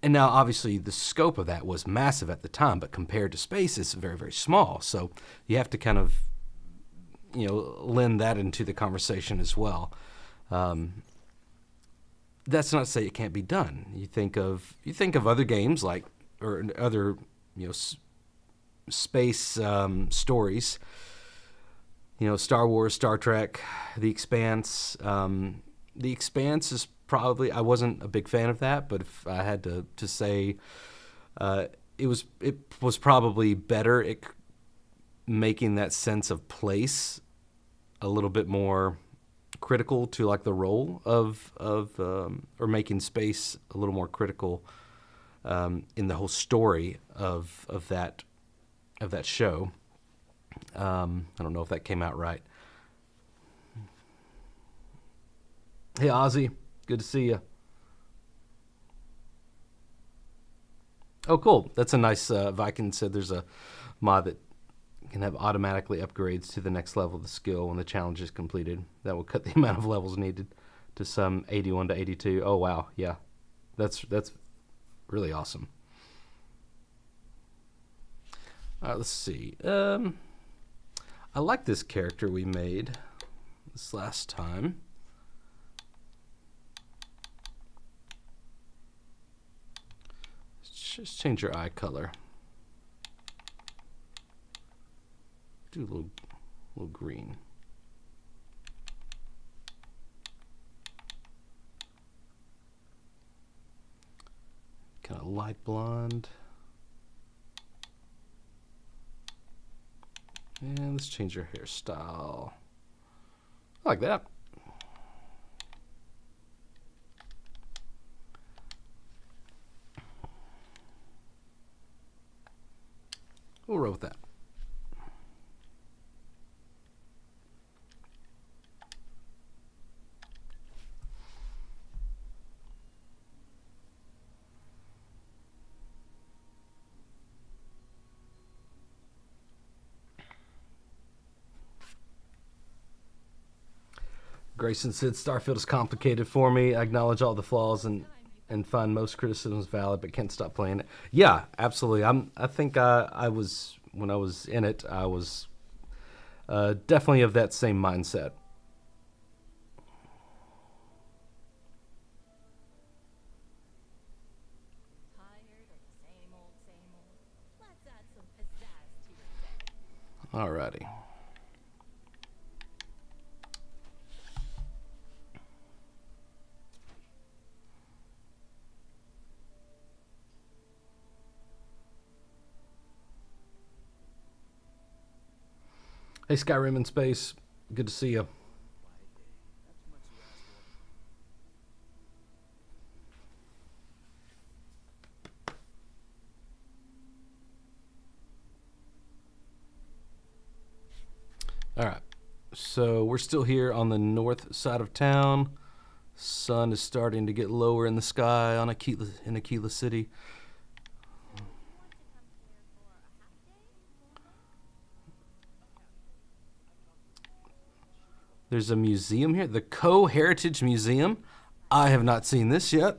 now obviously the scope of that was massive at the time, but compared to space, it's very, very small. So you have to kind of, lend that into the conversation as well. That's not to say it can't be done. You think of other games or other space stories. Star Wars, Star Trek, The Expanse. The Expanse is probably, I wasn't a big fan of that, but if I had to say, it was probably better at making that sense of place a little bit more critical to like the role of or making space a little more critical in the whole story of that show. I don't know if that came out right. Hey Ozzy, good to see you. Oh, cool. That's a nice. Viking said there's a mod that can have automatically upgrades to the next level of the skill when the challenge is completed. That will cut the amount of levels needed to some 81 to 82. Oh, wow. Yeah. That's really awesome. All right, let's see. I like this character we made this last time. Let's just change your eye color. Do a little green. Kind of light blonde. And let's change your hairstyle. I like that. We'll roll with that. Grayson said Starfield is complicated for me. I acknowledge all the flaws and find most criticisms valid, but can't stop playing it. Yeah, absolutely. I think I was, when I was in it, I was definitely of that same mindset. Tired of the same old, same old? Let's add some pizzazz to your day. Alrighty. Hey, Skyrim in space. Good to see you. All right. So we're still here on the north side of town. Sun is starting to get lower in the sky on Akila City. There's a museum here, the Co-Heritage Museum. I have not seen this yet.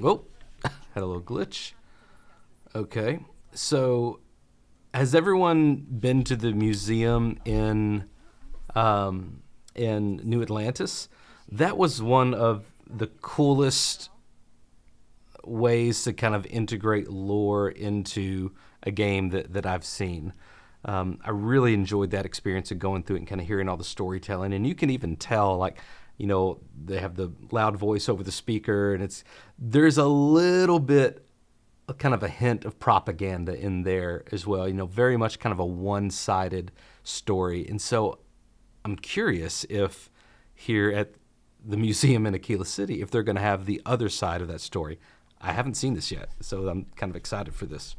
Oh, had a little glitch. Okay, so has everyone been to the museum in New Atlantis? That was one of the coolest ways to kind of integrate lore into a game that I've seen. I really enjoyed that experience of going through it and kind of hearing all the storytelling. And you can even tell, like, you know, they have the loud voice over the speaker, and there's a little bit, kind of a hint of propaganda in there as well. You know, very much kind of a one-sided story. And so I'm curious if here at the museum in Akila City, if they're going to have the other side of that story. I haven't seen this yet, so I'm kind of excited for this.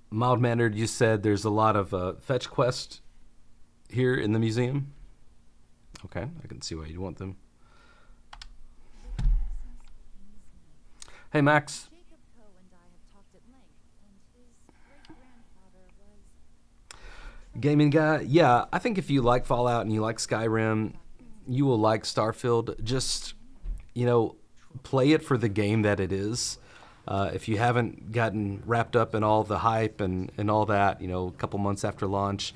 Mild-mannered, you said there's a lot of fetch quests here in the museum. Okay, I can see why you'd want them. Hey, Max. Gaming guy, yeah, I think if you like Fallout and you like Skyrim, you will like Starfield. Just, you know, play it for the game that it is. If you haven't gotten wrapped up in all the hype and all that, you know, a couple months after launch,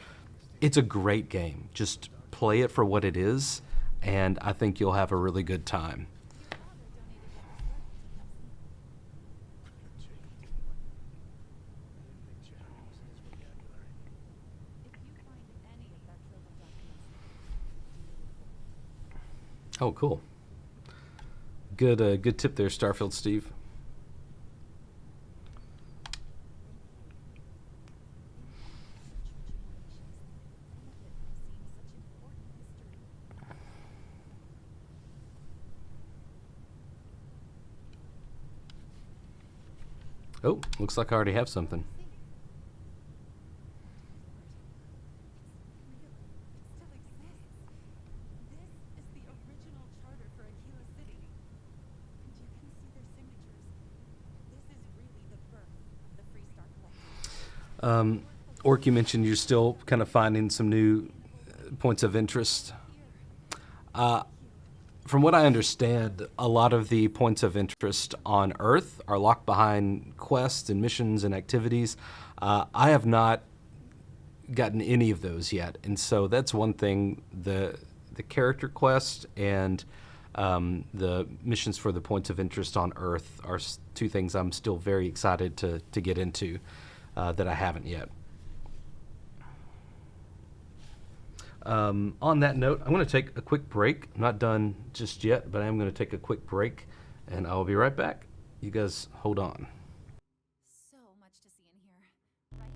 it's a great game. Just play it for what it is, and I think you'll have a really good time. Oh, cool. Good tip there, Starfield Steve. Oh, looks like I already have something. Orc, you mentioned you're still kind of finding some new points of interest. From what I understand, a lot of the points of interest on Earth are locked behind quests and missions and activities. I have not gotten any of those yet, and so that's one thing the character quest and the missions for the points of interest on Earth are two things I'm still very excited to get into that I haven't yet. On that note, I'm going to take a quick break. I'm not done just yet, but I am going to take a quick break, and I'll be right back. You guys hold on. So much to see in here, right?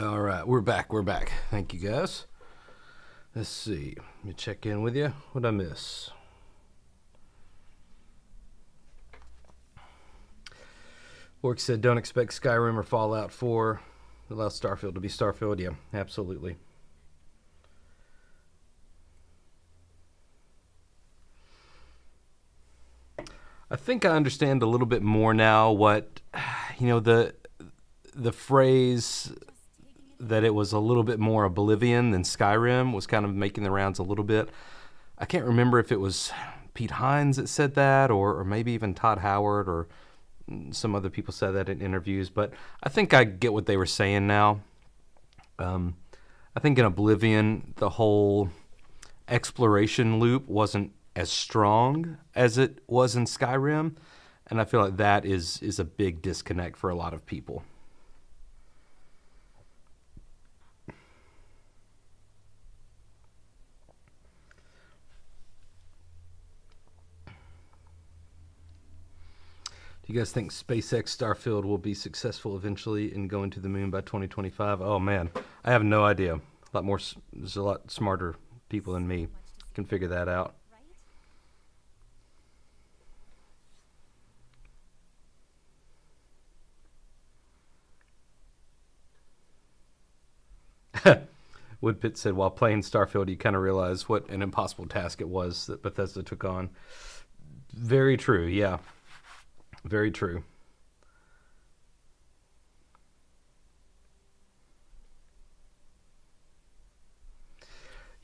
All right, we're back. We're back. Thank you, guys. Let's see. Let me check in with you. What'd I miss? Orc said, don't expect Skyrim or Fallout 4. allow Starfield to be Starfield. Yeah, absolutely. I think I understand a little bit more now what, the phrase that it was a little bit more Oblivion than Skyrim was kind of making the rounds a little bit. I can't remember if it was Pete Hines that said that, or maybe even Todd Howard, or some other people said that in interviews. But I think I get what they were saying now. I think in Oblivion, the whole exploration loop wasn't as strong as it was in Skyrim, and I feel like that is a big disconnect for a lot of people. Do you guys think SpaceX Starfield will be successful eventually in going to the moon by 2025? Oh man, I have no idea. There's a lot smarter people than me can figure that out. Woodpit said, while playing Starfield, you kind of realize what an impossible task it was that Bethesda took on. Very true, yeah. Very true.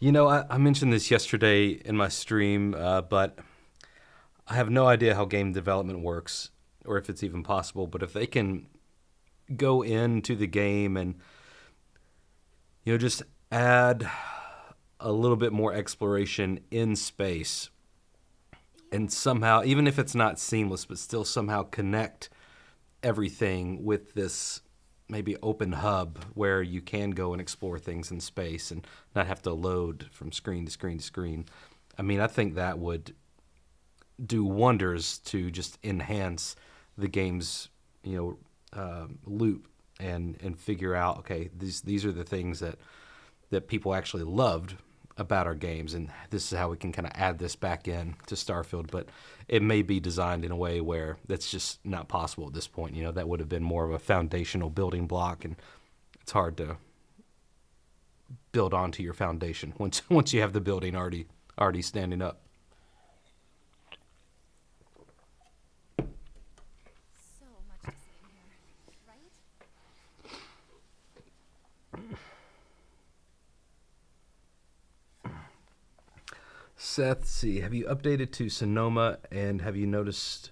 I mentioned this yesterday in my stream, but I have no idea how game development works or if it's even possible. But if they can go into the game and, just add a little bit more exploration in space, and somehow, even if it's not seamless, but still somehow connect everything with this maybe open hub where you can go and explore things in space and not have to load from screen to screen to screen. I mean, I think that would do wonders to just enhance the game's, loop and figure out, okay, these are the things that people actually loved about our games, and this is how we can kind of add this back in to Starfield. But it may be designed in a way where that's just not possible at this point. That would have been more of a foundational building block, and it's hard to build onto your foundation once you have the building already standing up. So much to see in here, right? Seth, see, have you updated to Sonoma, and have you noticed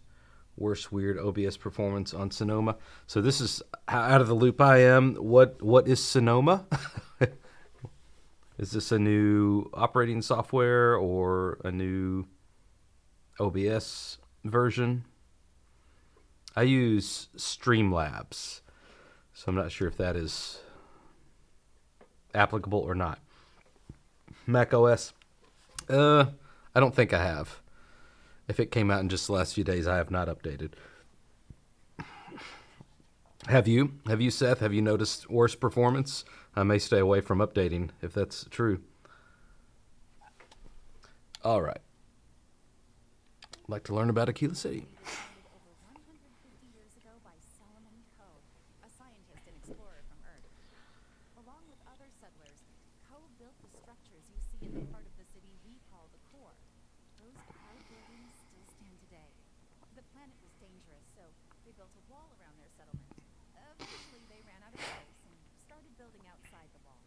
worse weird OBS performance on Sonoma? So this is how out of the loop I am. What is Sonoma? Is this a new operating software or a new OBS version? I use Streamlabs, so I'm not sure if that is applicable or not. Mac OS? I don't think I have. If it came out in just the last few days, I have not updated. Have you? Have you, Seth? Have you noticed worse performance? I may stay away from updating if that's true. All right. I'd like to learn about Akila City. Over 150 years ago by Solomon Coe, a scientist and explorer from Earth. Along with other settlers, Coe built the structures you see in the part of the city we call the core. Those proud buildings still stand today. The planet was dangerous, so they built a wall around their settlement. Eventually, they ran out of space and started building outside the wall.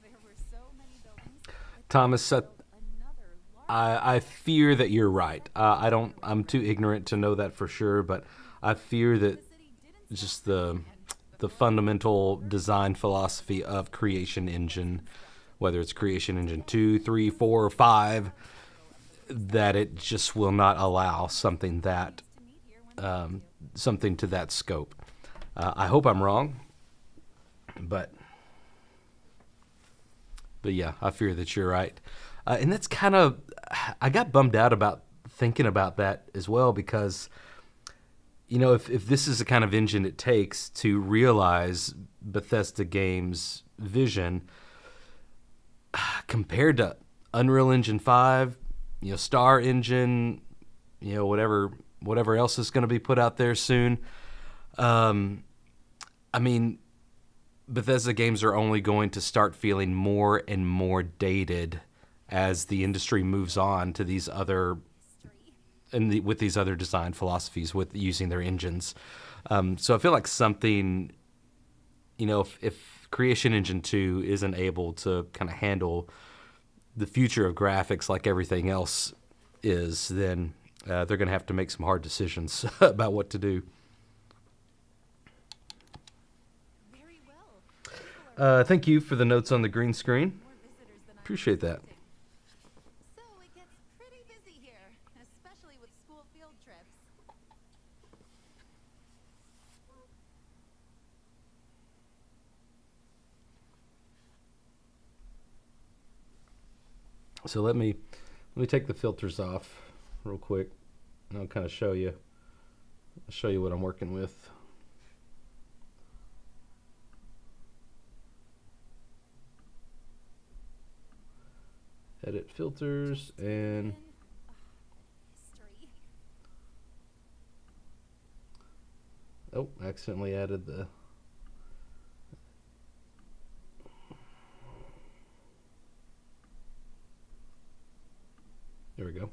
There were so many buildings. Thomas, Another large I fear that you're right. I'm too ignorant to know that for sure, but I fear that just the fundamental design philosophy of Creation Engine, whether it's Creation Engine 2, 3, 4, or 5, that it just will not allow something to that scope. I hope I'm wrong, but yeah, I fear that you're right. And that's kind of, I got bummed out about thinking about that as well, because, if this is the kind of engine it takes to realize Bethesda Games' vision, compared to Unreal Engine 5, Star Engine, whatever else is going to be put out there soon. I mean, Bethesda games are only going to start feeling more and more dated as the industry moves on to these other with these other design philosophies with using their engines. So I feel like something, if Creation Engine 2 isn't able to kind of handle the future of graphics like everything else is, then they're going to have to make some hard decisions about what to do. Very well. Thank you for the notes on the green screen. More visitors than I Appreciate that. expected. So it gets pretty busy here, especially with school field trips. So let me take the filters off real quick, and I'll kind of show you what I'm working with. Edit filters and History. oh, accidentally added the there we go.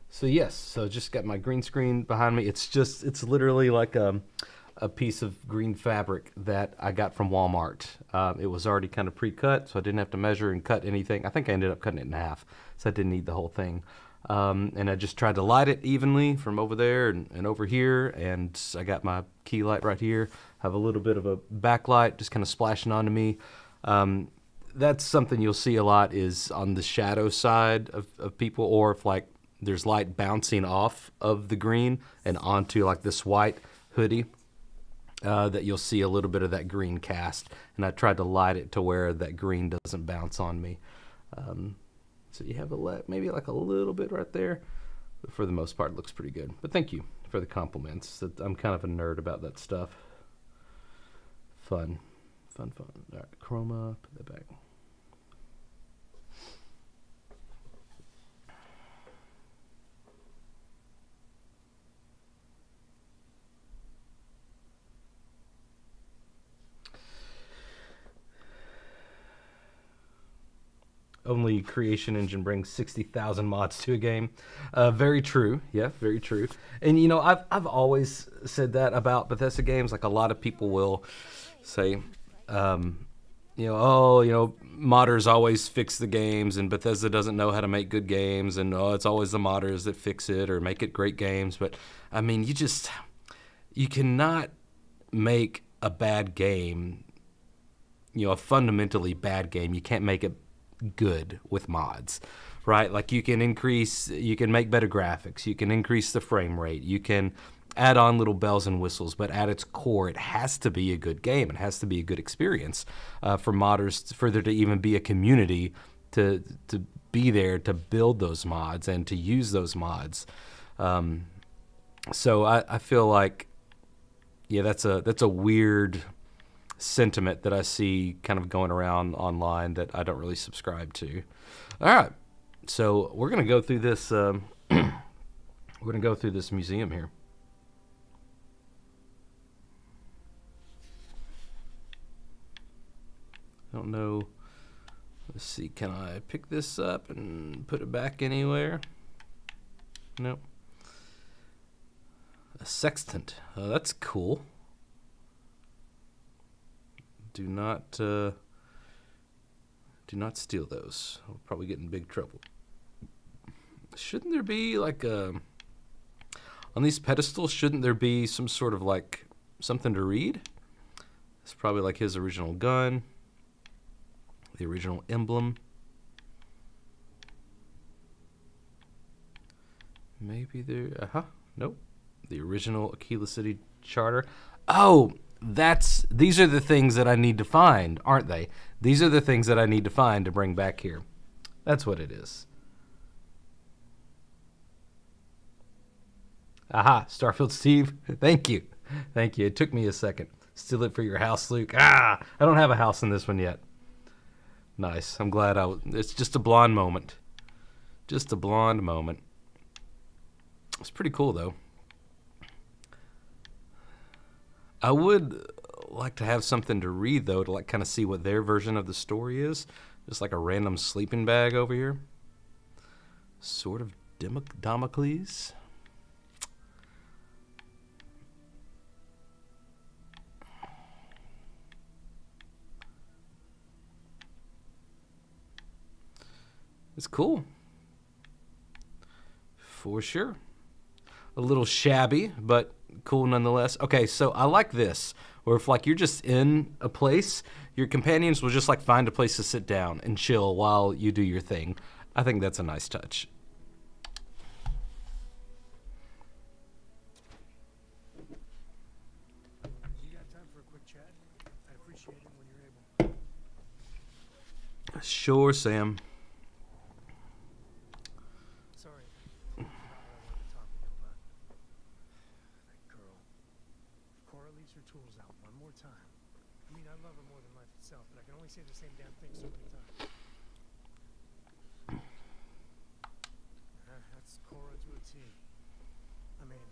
So yes, so just got my green screen behind me. It's literally like a piece of green fabric that I got from Walmart. It was already kind of pre-cut, so I didn't have to measure and cut anything. I think I ended up cutting it in half, so I didn't need the whole thing. And I just tried to light it evenly from over there and over here, and I got my key light right here. Have a little bit of a backlight just kind of splashing onto me. That's something you'll see a lot is on the shadow side of people, or if like there's light bouncing off of the green and onto like this white hoodie, that you'll see a little bit of that green cast. And I tried to light it to where that green doesn't bounce on me. So you have maybe like a little bit right there, but for the most part it looks pretty good. But thank you for the compliments. I'm kind of a nerd about that stuff. Fun. All right, chroma, put that back. Only Creation Engine brings 60,000 mods to a game. Very true. Yeah, very true. And I've always said that about Bethesda games. Like a lot of people will say, modders always fix the games, and Bethesda doesn't know how to make good games, and it's always the modders that fix it or make it great games. But I mean, you cannot make a bad game, a fundamentally bad game. You can't make it good with mods, right? Like you can make better graphics, you can increase the frame rate, you can add on little bells and whistles, but at its core, it has to be a good game. It has to be a good experience for modders, for there to even be a community to be there to build those mods and to use those mods. So I feel like, yeah, that's a weird sentiment that I see kind of going around online that I don't really subscribe to. All right, so we're gonna go through this. We're gonna go through this museum here. I don't know. Let's see. Can I pick this up and put it back anywhere? Nope. A sextant. Oh, that's cool. Do not steal those. I'll probably get in big trouble. Shouldn't there be like on these pedestals? Shouldn't there be some sort of like something to read? It's probably like his original gun, the original emblem. Maybe there. Nope. The original Akila City Charter. Oh. These are the things that I need to find, aren't they? These are the things that I need to find to bring back here. That's what it is. Aha, Starfield Steve. Thank you. It took me a second. Steal it for your house, Luke. I don't have a house in this one yet. Nice. I'm glad it's just a blonde moment. Just a blonde moment. It's pretty cool, though. I would like to have something to read, though, to like kind of see what their version of the story is. Just like a random sleeping bag over here. Sort of Damocles. It's cool. For sure. A little shabby, but cool nonetheless. Okay, so I like this. Where if like you're just in a place, your companions will just like find a place to sit down and chill while you do your thing. I think that's a nice touch. You got time for a quick chat? I'd appreciate it when you're able. Sure, Sam. Sorry, I forgot what I wanted to talk with you about. That girl. If Cora leaves her tools out one more time. I mean, I love her more than life itself, but I can only say the same damn thing so many times. That's Cora to a T. I mean,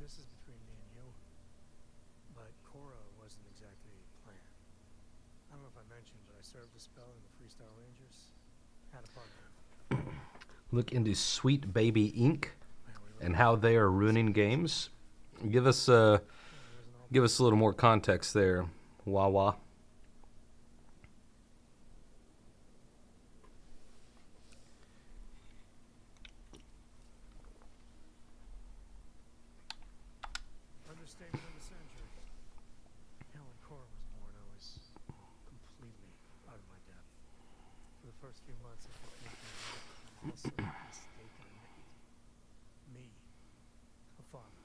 this is between me and you, but Cora wasn't exactly planned. I don't know if I mentioned, but I served a spell in the Freestyle Rangers. Had a partner. Look into Sweet Baby Inc. Man, we and how they are ruining games. Give us a little more context there, Wawa. Understatement of the century. Hell, when Cora was born, I was completely out of my depth. For the first few months, I kept thinking about the awesome mistake I made. Me, a father,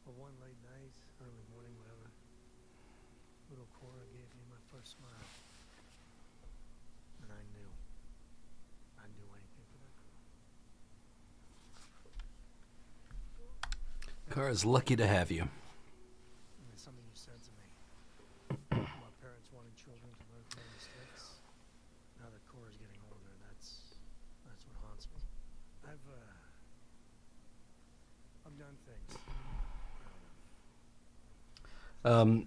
a one late night, early morning, whatever. Little Cora gave me my first smile, and I knew I'd do anything for that girl. Kara's lucky to have you. And there's something you said to me about parents wanting children to learn from their mistakes. Now that Cora's getting older, that's what haunts me. I've done things.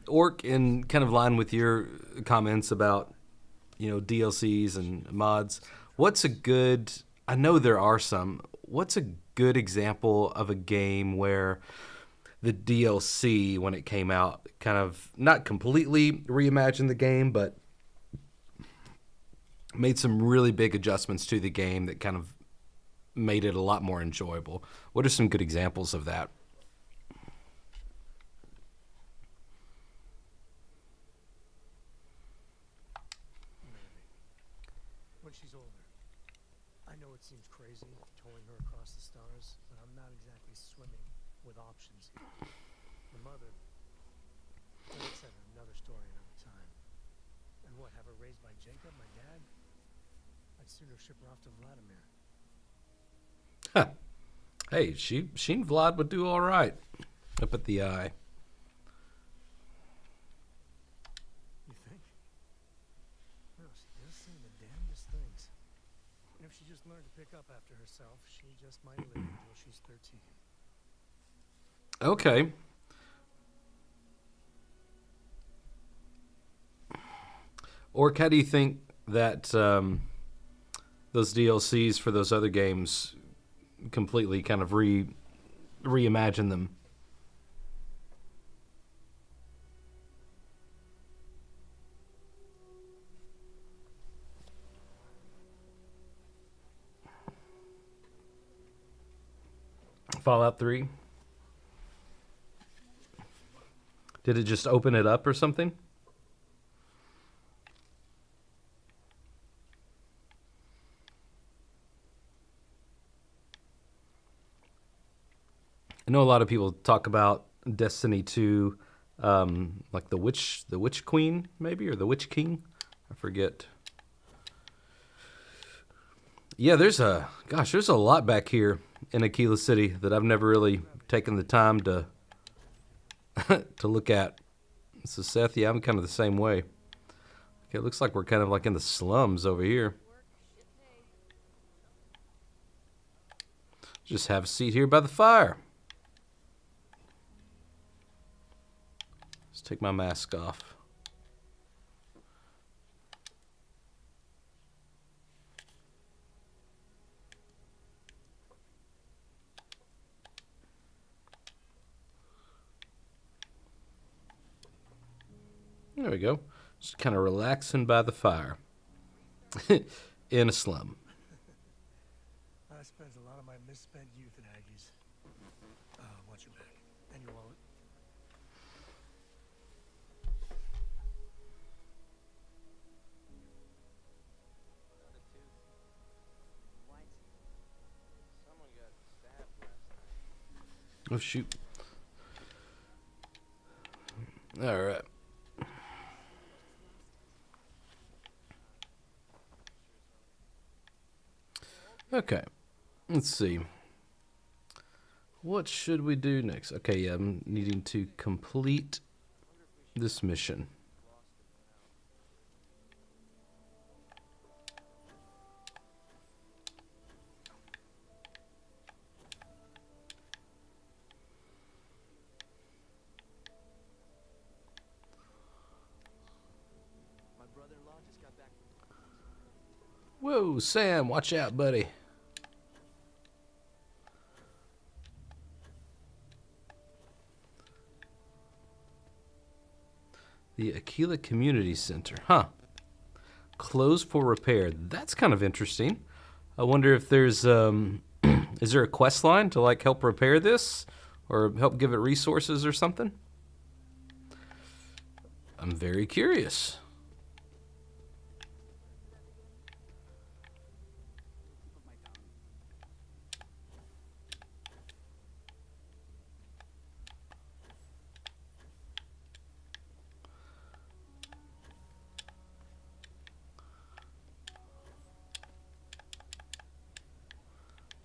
Orc, in kind of line with your comments about, DLCs and mods, what's a good, I know there are some, what's a good example of a game where the DLC, when it came out, kind of not completely reimagined the game, but made some really big adjustments to the game that kind of made it a lot more enjoyable? What are some good examples of that? Maybe. When she's older. I know it seems crazy, towing her across the stars, but I'm not exactly swimming with options here. Her mother, like I said, another story, another time. And what, have her raised by Jacob, my dad? I'd sooner ship her off to Vladimir. Huh. Hey, she and Vlad would do all right up at the eye. You think? No, she does say the damnedest things. And if she just learned to pick up after herself, she just might live until she's 13. Okay. Or how do you think that those DLCs for those other games completely kind of reimagine them? Fallout 3? Did it just open it up or something? I know a lot of people talk about Destiny 2, like the Witch Queen, maybe, or the Witch King. I forget. Yeah, there's a lot back here in Akila City that I've never really taken the time to to look at. So Seth, yeah, I'm kind of the same way. Okay, it looks like we're kind of like in the slums over here. Just have a seat here by the fire. Let's take my mask off. There we go. Just kind of relaxing by the fire. In a slum. I spent a lot of my misspent youth in Aggies. Watch your back. And your wallet. Oh, shoot. All right. Okay. Let's see. What should we do next? Okay, yeah, I'm needing to complete this mission. My brother-in-law just got back. Whoa, Sam, watch out, buddy. The Akila Community Center. Huh. Closed for repair. That's kind of interesting. I wonder if there's, is there a quest line to, like, help repair this? Or help give it resources or something? I'm very curious.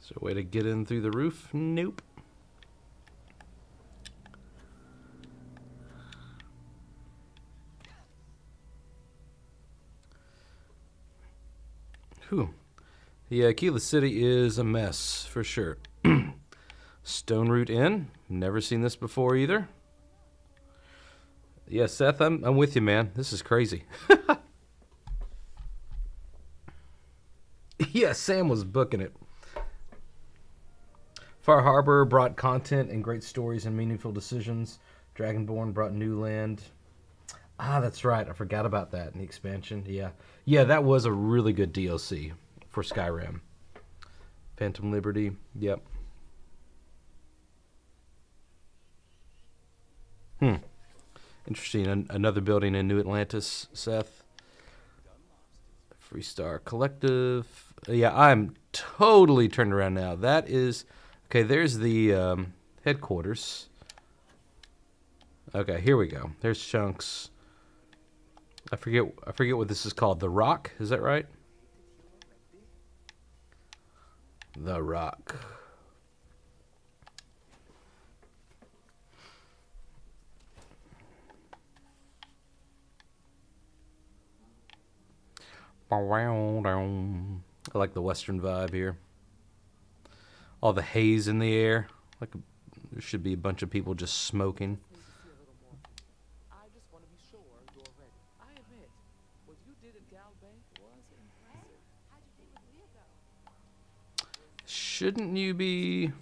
Is there a way to get in through the roof? Nope. Whew. Yeah, Akila City is a mess, for sure. Stone Root Inn. Never seen this before either. Yeah, Seth, I'm with you, man. This is crazy. Yeah, Sam was booking it. Far Harbor brought content and great stories and meaningful decisions. Dragonborn brought new land. Ah, that's right. I forgot about that in the expansion. Yeah. Yeah, that was a really good DLC for Skyrim. Phantom Liberty. Yep. Interesting. Another building in New Atlantis, Seth. Freestar Collective. Yeah, I'm totally turned around now. That is... Okay, there's the headquarters. Okay, here we go. There's Chunks. I forget what this is called. The Rock, is that right? The Rock. I like the Western vibe here. All the haze in the air. Like there should be a bunch of people just smoking. I just want to be sure you're ready. I admit, what you did at Gal Bank was impressive. How'd you think with Leo go? Shouldn't you be...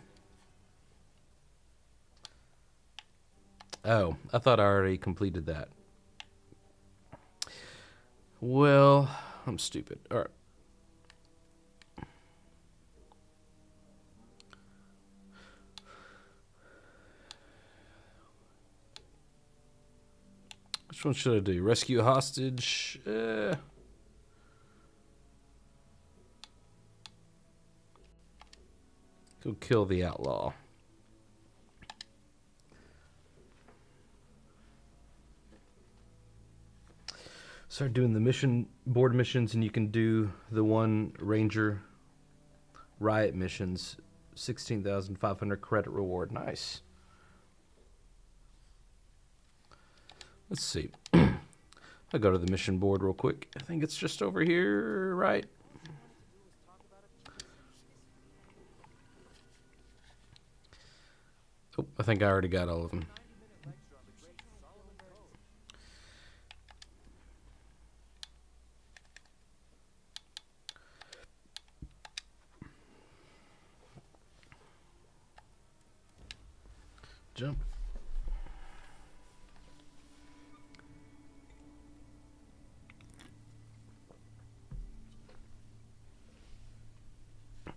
Oh, I thought I already completed that. Well, I'm stupid. All right. Which one should I do? Rescue a hostage? Go kill the outlaw. Start doing the mission board missions, and you can do the one Ranger riot missions. 16,500 credit reward. Nice. Let's see. I'll go to the mission board real quick. I think it's just over here, right? Oh, I think I already got all of them. Jump.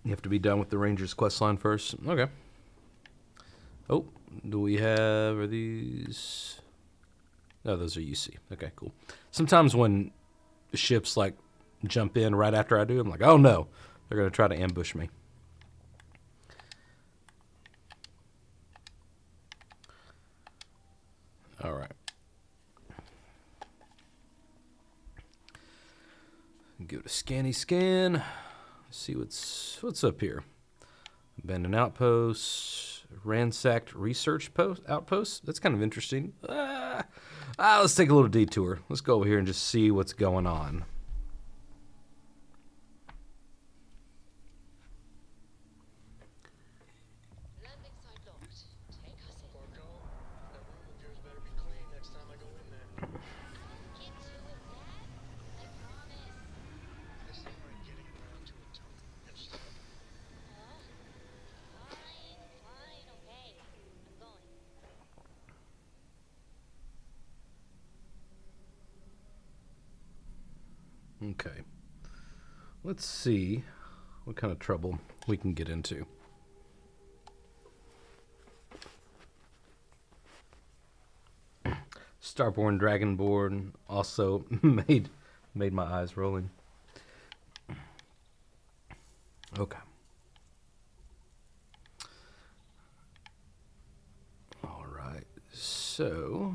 You have to be done with the Ranger's quest line first. Okay. Oh, do we have, are these? No, those are UC. Okay, cool. Sometimes when ships like jump in right after I do, I'm like, oh no, they're going to try to ambush me. All right. Go to scanny scan. See what's up here. Abandoned outposts, ransacked research outpost. That's kind of interesting. Let's take a little detour. Let's go over here and just see what's going on. Landing site locked. Take us in. Marco, that room of yours better be clean next time I go in there. Get to it, Dad. I promise. This ain't right getting around to it, Tony. Understand? Fine, okay. I'm going. Okay. Let's see what kind of trouble we can get into. Starborn, Dragonborn also made my eyes rolling. Okay. All right. So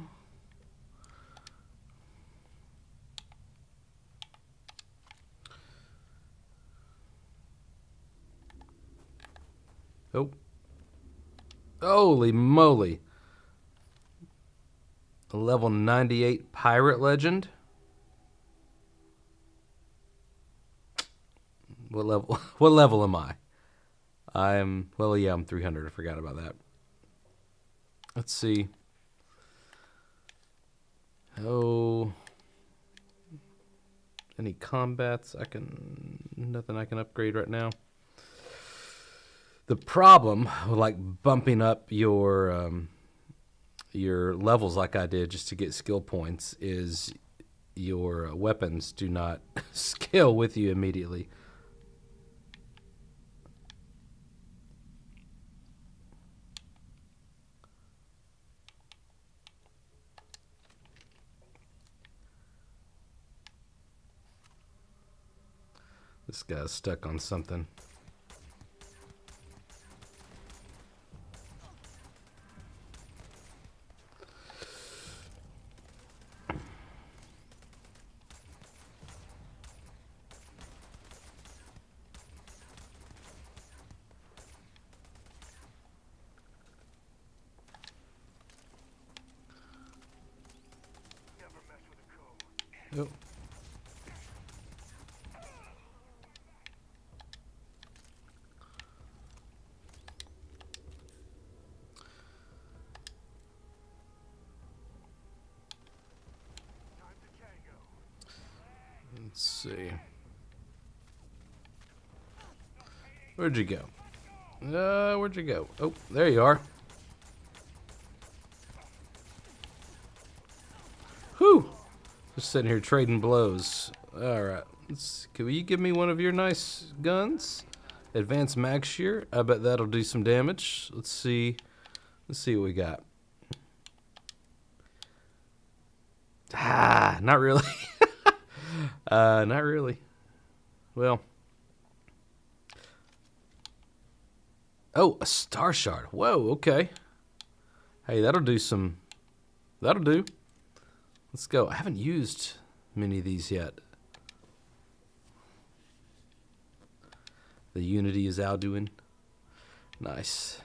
oh. Holy moly. A level 98 pirate legend. What level? What level am I? I'm 300. I forgot about that. Let's see. Oh, any combats? Nothing I can upgrade right now. The problem with like bumping up your levels like I did just to get skill points is your weapons do not scale with you immediately. This guy's stuck on something. Never mess with a code. Oh. Time to tango. Let's see. Where'd you go? Where'd you go? Oh, there you are. Whew. Just sitting here trading blows. All right. Can you give me one of your nice guns? Advanced mag shear. I bet that'll do some damage. Let's see. Let's see what we got. Not really. Not really. Well. Oh, a star shard. Whoa, okay. Hey, that'll do. Let's go. I haven't used many of these yet. The Unity is Alduin. Nice.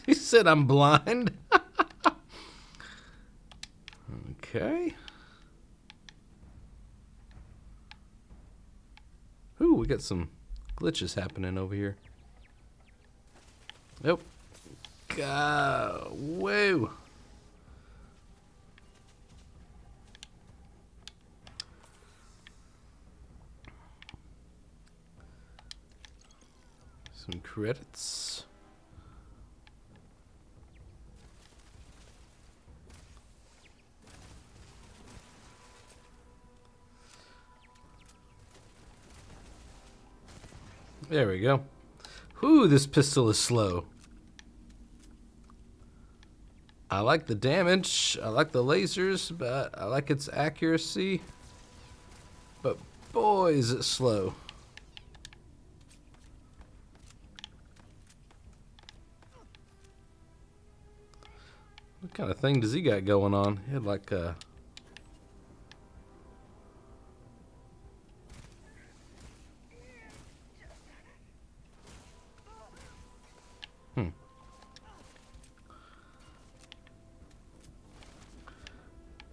He said I'm blind. Okay. Ooh, we got some glitches happening over here. Nope. Whoa. Some credits. There we go. Whew, this pistol is slow. I like the damage. I like the lasers, but I like its accuracy. But boy, is it slow. What kind of thing does he got going on? He had like a...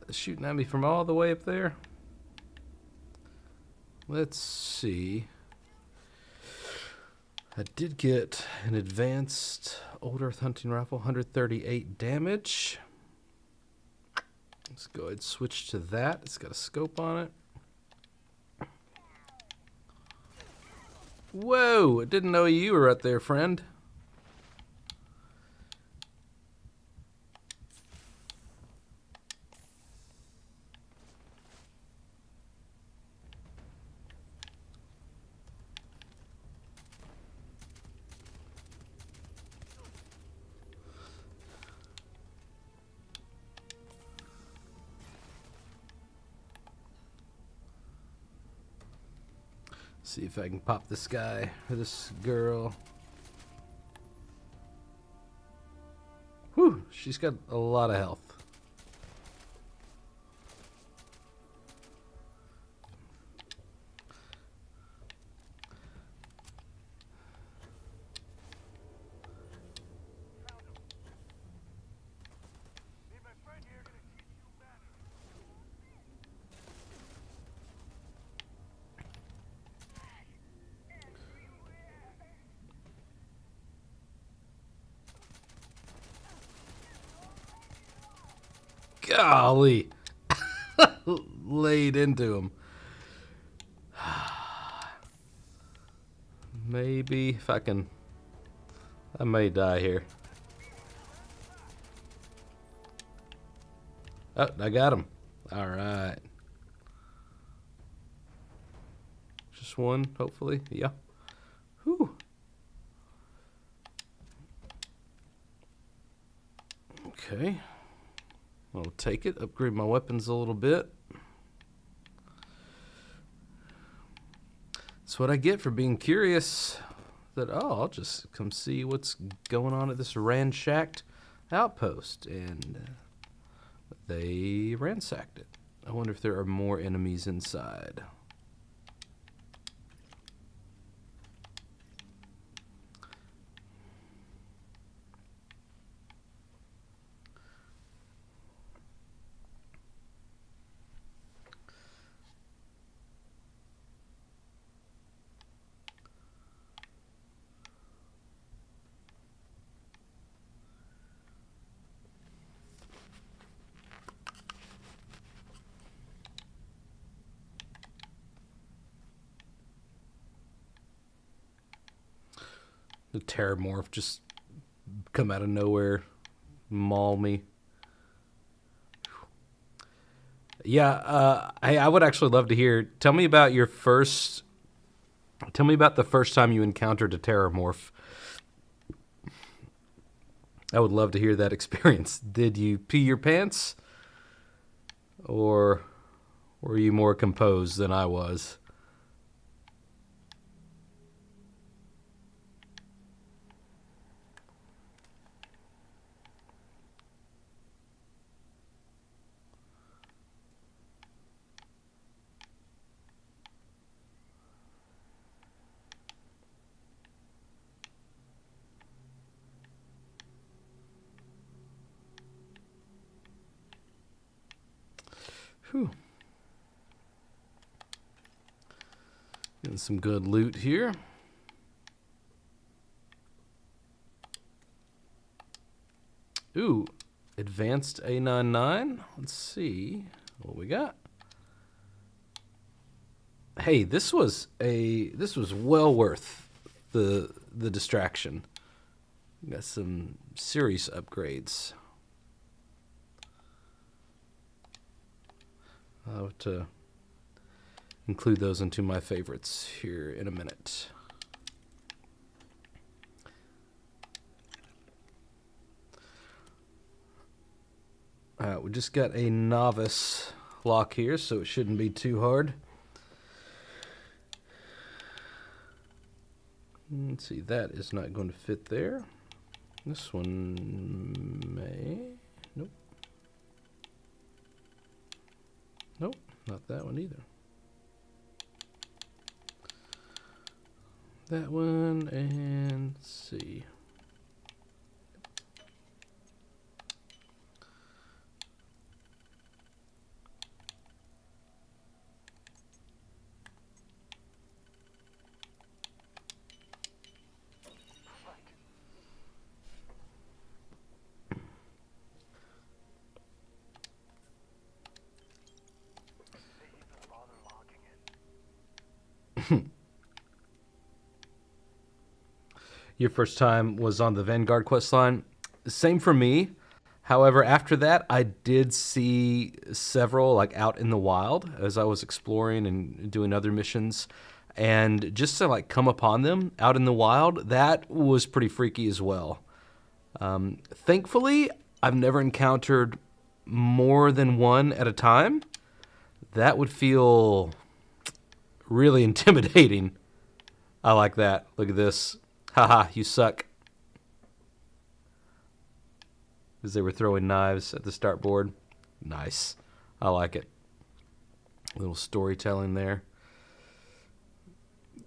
Shooting at me from all the way up there. Let's see. I did get an advanced old earth hunting rifle, 138 damage. Let's go ahead and switch to that. It's got a scope on it. Whoa, I didn't know you were right there, friend. See if I can pop this guy or this girl. Whew, she's got a lot of health. Golly. Laid into him. Maybe if I can... I may die here. Oh, I got him. All right. Just one, hopefully. Yeah. Whew. Okay. I'll take it, upgrade my weapons a little bit. That's what I get for being curious. That, oh, I'll just come see what's going on at this ransacked outpost. And they ransacked it. I wonder if there are more enemies inside. The Terramorph just come out of nowhere, maul me. Yeah, I would actually love to hear. Tell me about the first time you encountered a Terramorph. I would love to hear that experience. Did you pee your pants? Or were you more composed than I was? Whew. Getting some good loot here. Ooh, advanced A99. Let's see what we got. Hey, this was well worth the distraction. Got some serious upgrades. I'll have to include those into my favorites here in a minute. We just got a novice lock here, so it shouldn't be too hard. Let's see, that is not going to fit there. This one may. Nope. Nope, not that one either. That one, and let's see. Your first time was on the Vanguard quest line. Same for me. However, after that, I did see several like out in the wild as I was exploring and doing other missions. And just to like come upon them out in the wild, that was pretty freaky as well. Thankfully, I've never encountered more than one at a time. That would feel really intimidating. I like that. Look at this. Haha, you suck. As they were throwing knives at the start board. Nice. I like it. A little storytelling there.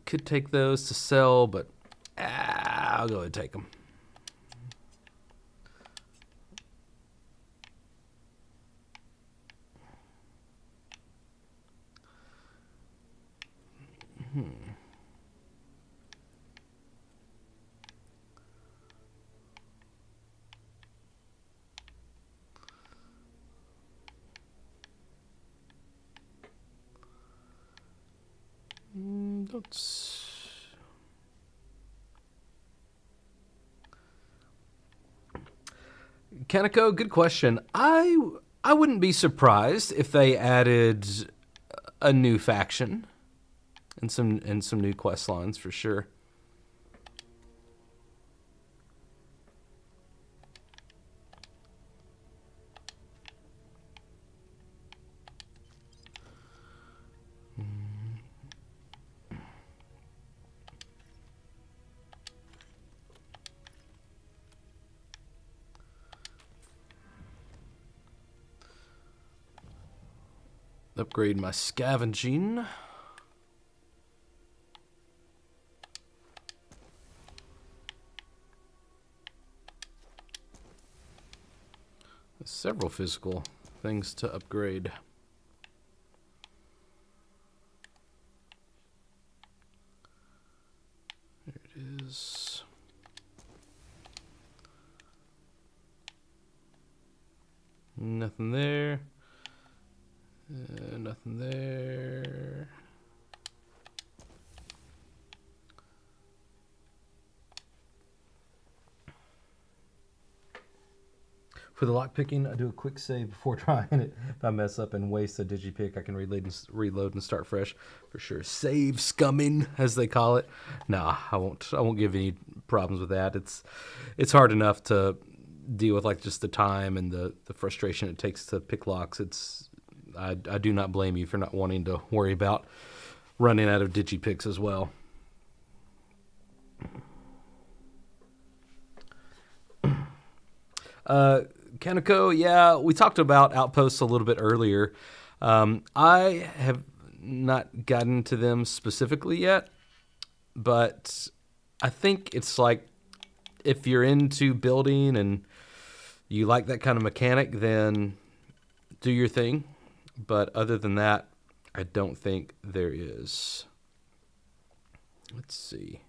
Could take those to sell, but I'll go ahead and take them. Kaneko, good question. I wouldn't be surprised if they added a new faction and some new quest lines for sure. Upgrade my scavenging. There's several physical things to upgrade. There it is. Nothing there. Nothing there. For the lockpicking, I do a quick save before trying it. If I mess up and waste a digipick, I can reload and start fresh for sure. Save scumming, as they call it. Nah, I won't give any problems with that. It's hard enough to deal with like just the time and the frustration it takes to pick locks. I do not blame you for not wanting to worry about running out of digipicks as well. Kaneko, yeah, we talked about outposts a little bit earlier. I have not gotten to them specifically yet, but I think it's like if you're into building and you like that kind of mechanic, then do your thing. But other than that, I don't think there is. Let's see.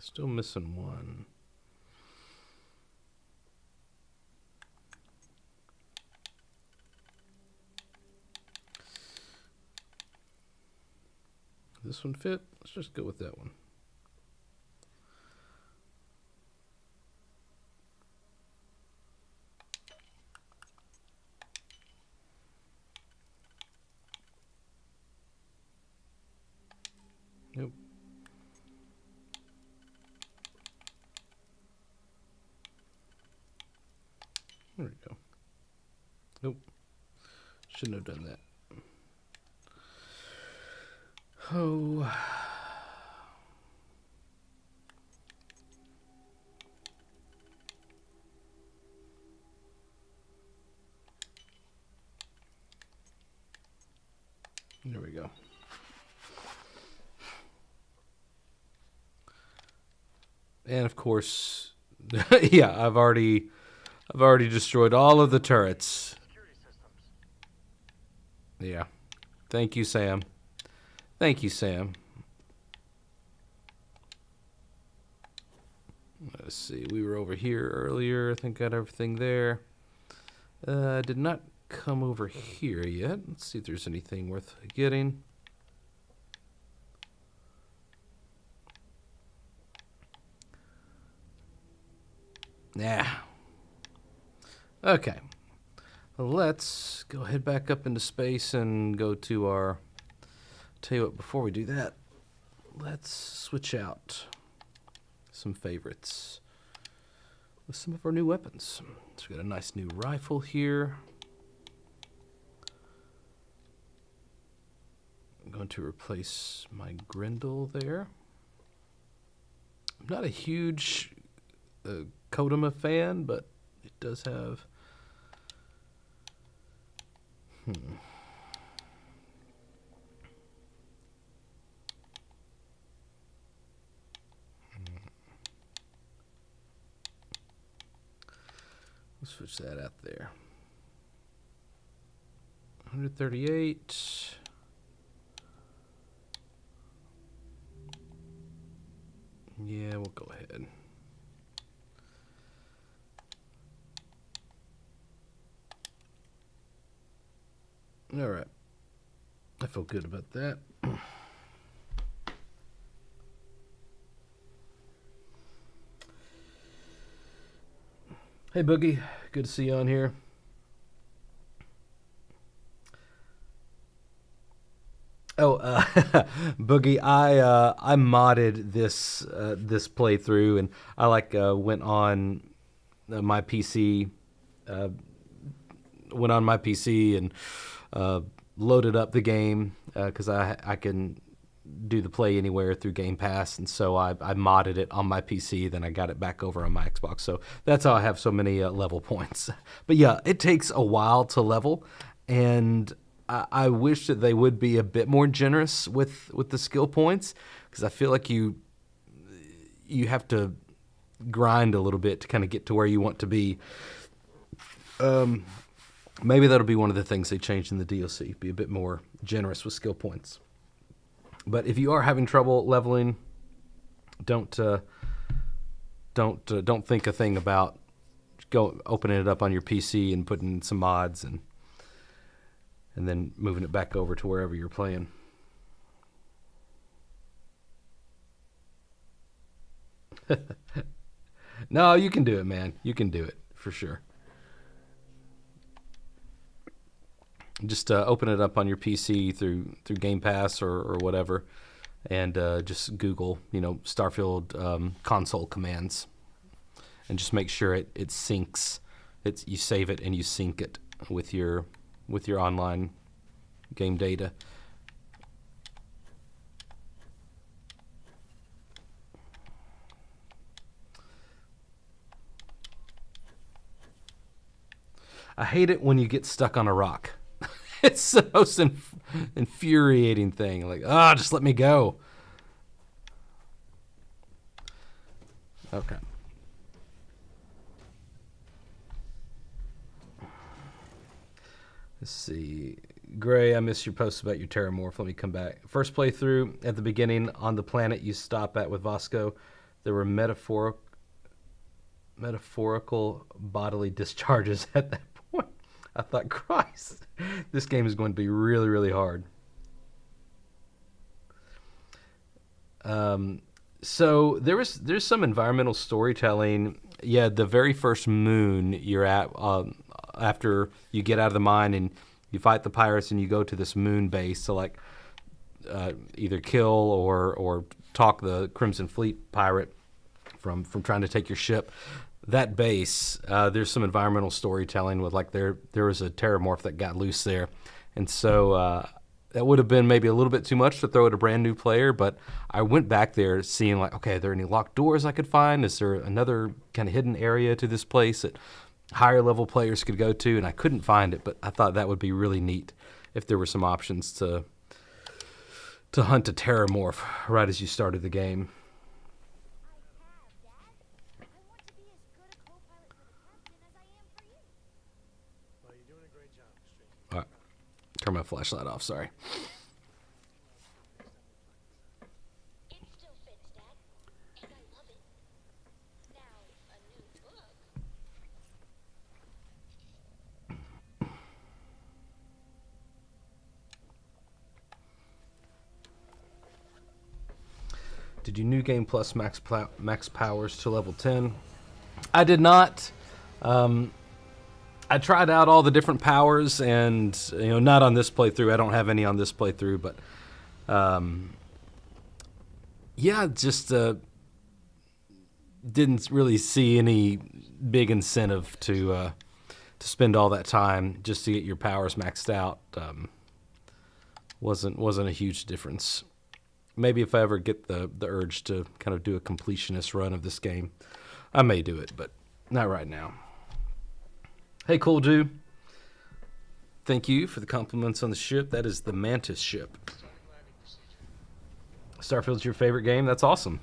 Still missing one. This one fit? Let's just go with that one. Nope. There we go. Nope. Shouldn't have done that. Oh. There we go. And of course, yeah, I've already destroyed all of the turrets. Security systems. Yeah. Thank you, Sam. Thank you, Sam. Let's see. We were over here earlier. I think got everything there. Did not come over here yet. Let's see if there's anything worth getting. Nah. Okay. Let's go ahead back up into space and go to our... Tell you what, before we do that, let's switch out some favorites with some of our new weapons. So we got a nice new rifle here. I'm going to replace my Grendel there. I'm not a huge Kodama fan, but it does have... Let's switch that out there. 138. Yeah, we'll go ahead. All right. I feel good about that. Hey, Boogie. Good to see you on here. Oh, Boogie, I modded this this playthrough, and I went on my PC, and loaded up the game because I can do the play anywhere through Game Pass, and so I modded it on my PC. Then I got it back over on my Xbox. So that's how I have so many level points. But yeah, it takes a while to level, and I wish that they would be a bit more generous with the skill points, because I feel like you have to grind a little bit to kind of get to where you want to be. Maybe that'll be one of the things they changed in the DLC, be a bit more generous with skill points. But if you are having trouble leveling, don't think a thing about opening it up on your PC and putting some mods and then moving it back over to wherever you're playing. No, you can do it, man. You can do it for sure. Just open it up on your PC through Game Pass or whatever, and just Google, Starfield console commands, and just make sure it syncs. You save it and you sync it with your online game data. I hate it when you get stuck on a rock. It's the most infuriating thing. Like, just let me go. Okay. Let's see. Gray, I missed your post about your Terramorph. Let me come back. First playthrough, at the beginning, on the planet you stop at with Vasco, there were metaphorical bodily discharges at that point. I thought, Christ, this game is going to be really, really hard. So there's some environmental storytelling. Yeah, the very first moon you're at, after you get out of the mine and you fight the pirates and you go to this moon base to like either kill or talk the Crimson Fleet pirate from trying to take your ship. That base, there's some environmental storytelling with like there was a Terramorph that got loose there, and so that would have been maybe a little bit too much to throw at a brand new player. But I went back there seeing like, okay, are there any locked doors I could find? Is there another kind of hidden area to this place that higher level players could go to? And I couldn't find it, but I thought that would be really neat if there were some options to hunt a Terramorph right as you started the game. Well, you're doing a great job, Street. All right. Turn my flashlight off, sorry. It still fits, Dad. And I love it. Now, a new book. Did you New Game Plus max powers to level 10? I did not. I tried out all the different powers, and not on this playthrough. I don't have any on this playthrough, but yeah, just didn't really see any big incentive to spend all that time just to get your powers maxed out. Wasn't a huge difference. Maybe if I ever get the urge to kind of do a completionist run of this game, I may do it, but not right now. Hey, Cool Dude. Thank you for the compliments on the ship. That is the Mantis ship. Starfield's your favorite game? That's awesome.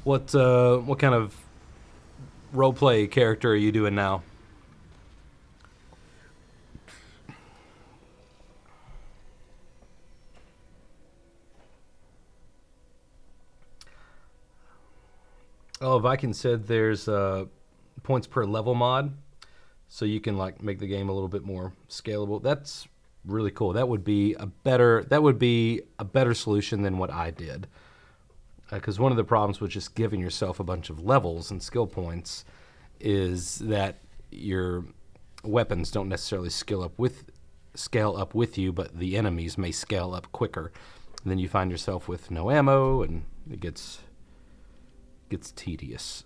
What kind of roleplay character are you doing now? Oh, Viking said there's points per level mod, so you can like make the game a little bit more scalable. That's really cool. That would be a better solution than what I did, because one of the problems with just giving yourself a bunch of levels and skill points is that your weapons don't necessarily scale up with you, but the enemies may scale up quicker, and then you find yourself with no ammo, and it gets tedious.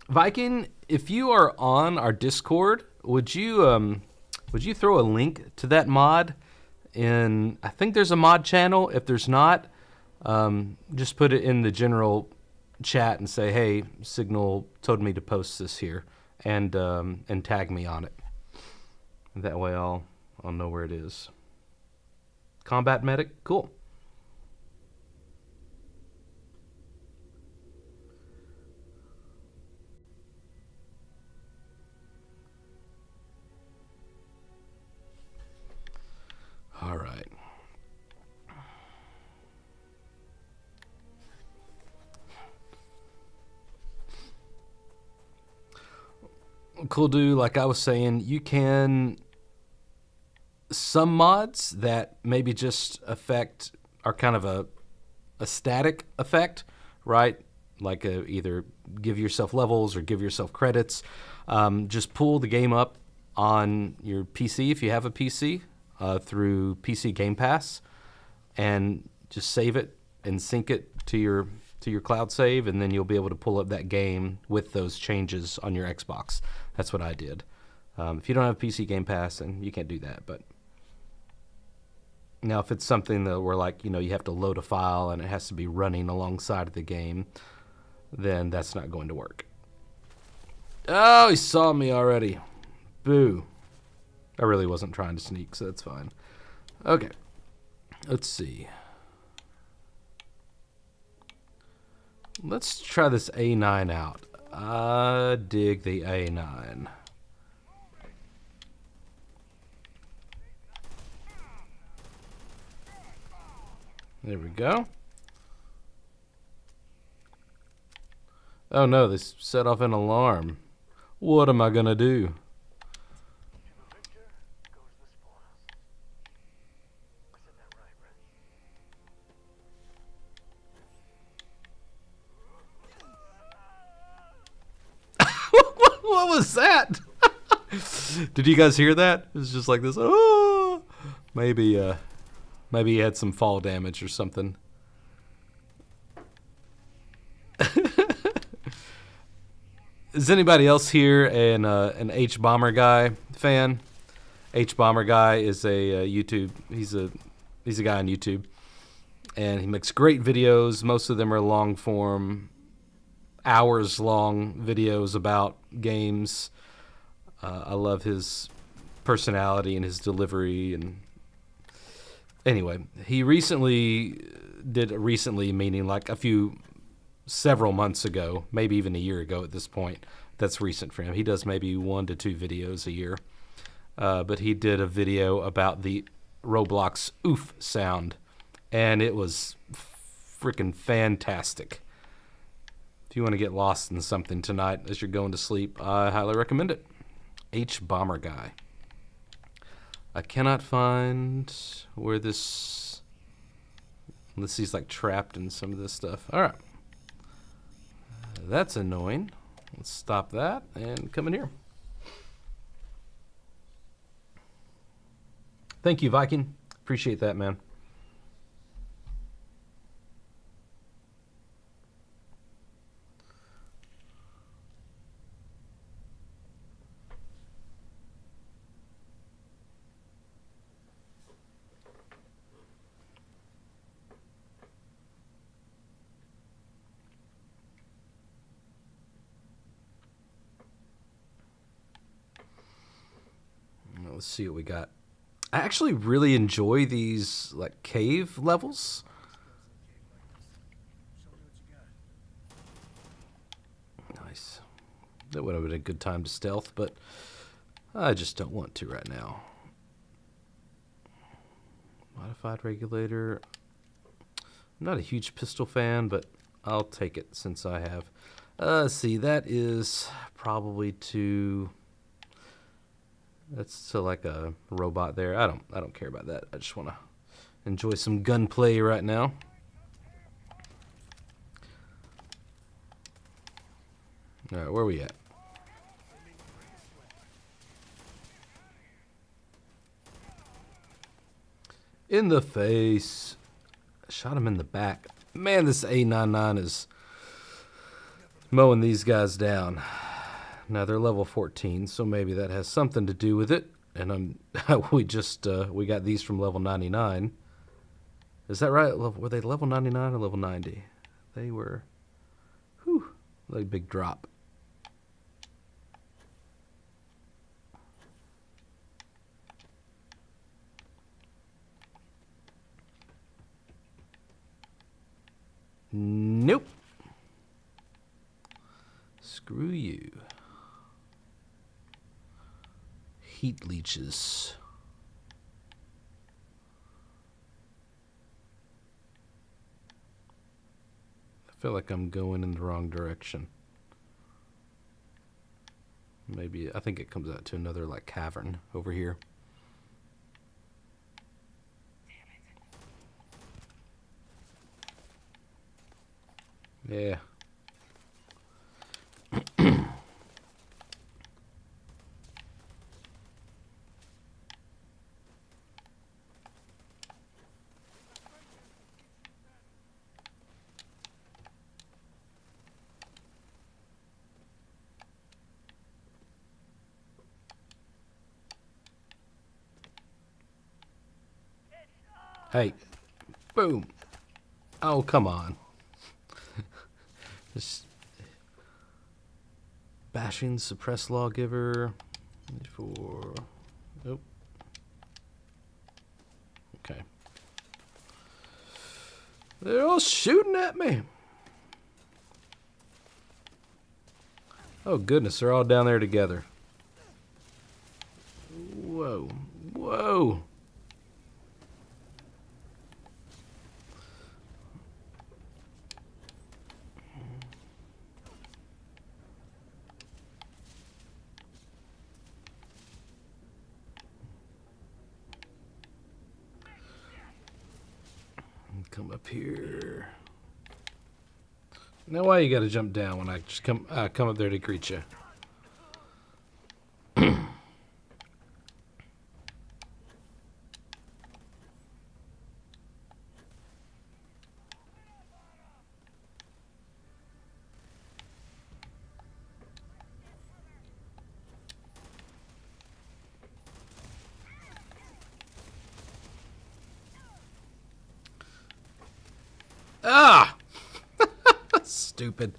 Viking, if you are on our Discord, would you throw a link to that mod in? I think there's a mod channel. If there's not, just put it in the general chat and say, "Hey, Signal told me to post this here," and tag me on it. That way, I'll know where it is. Combat medic, cool. All right. Cool dude, like I was saying, you can some mods that maybe just are kind of a static effect, right? Like either give yourself levels or give yourself credits. Just pull the game up on your PC if you have a PC through PC Game Pass, and just save it and sync it to your cloud save, and then you'll be able to pull up that game with those changes on your Xbox. That's what I did. If you don't have PC Game Pass, then you can't do that. But now, if it's something that where you have to load a file and it has to be running alongside of the game, then that's not going to work. Oh, he saw me already. Boo. I really wasn't trying to sneak, so that's fine. Okay. Let's see. Let's try this A9 out. I dig the A9. There we go. Oh no, they set off an alarm. What am I gonna do? What was that? Did you guys hear that? It was just like this. Oh, maybe he had some fall damage or something. Is anybody else here an H Bomber Guy fan? H Bomber Guy is a YouTube. He's a guy on YouTube, and he makes great videos. Most of them are long form, hours long videos about games. I love his personality and his delivery. And anyway, he recently meaning like several months ago, maybe even a year ago at this point. That's recent for him. He does maybe 1 to 2 videos a year. But he did a video about the Roblox oof sound, and it was freaking fantastic. If you want to get lost in something tonight as you're going to sleep, I highly recommend it. H Bomber Guy. I cannot find where this... Unless he's like trapped in some of this stuff. Alright. That's annoying. Let's stop that and come in here. Thank you, Viking. Appreciate that, man. Let's see what we got. I actually really enjoy these like cave levels. Nice. That would have been a good time to stealth, but I just don't want to right now. Modified regulator. I'm not a huge pistol fan, but I'll take it since I have. Let's see, that is probably to... That's to like a robot there. I don't care about that. I just want to enjoy some gunplay right now. All right, where are we at? In the face. I shot him in the back. Man, this A99 is mowing these guys down. Now they're level 14, so maybe that has something to do with it. And we got these from level 99. Is that right? Were they level 99 or level 90? They were. Whew, like big drop. Nope. Screw you. Heat leeches. I feel like I'm going in the wrong direction. Maybe, I think it comes out to another like cavern over here. Yeah. Hey, boom. Oh, come on. Just Bashing, suppress lawgiver. For nope. Okay. They're all shooting at me. Oh goodness, they're all down there together. Whoa. Whoa. Come up here. Now why you gotta jump down when I just come up there to greet you? Ah! Stupid.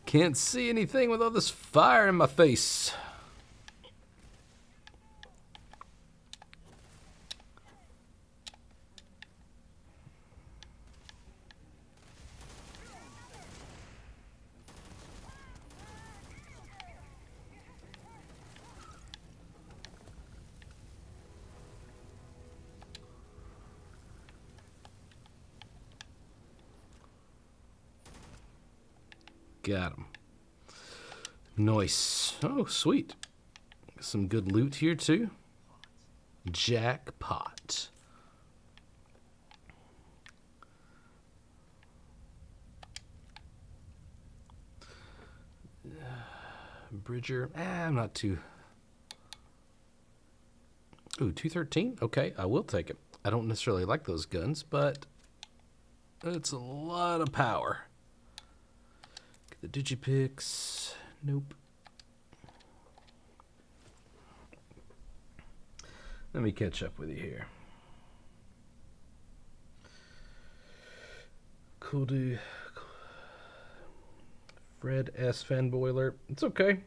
Can't see anything with all this fire in my face. Got him. Nice. Oh, sweet. Some good loot here, too. Jackpot. Bridger. I'm not too... Ooh, 213? Okay, I will take it. I don't necessarily like those guns, but it's a lot of power. Get the digipicks. Nope. Let me catch up with you here. Cool dude. Fred S. Fanboiler. It's okay.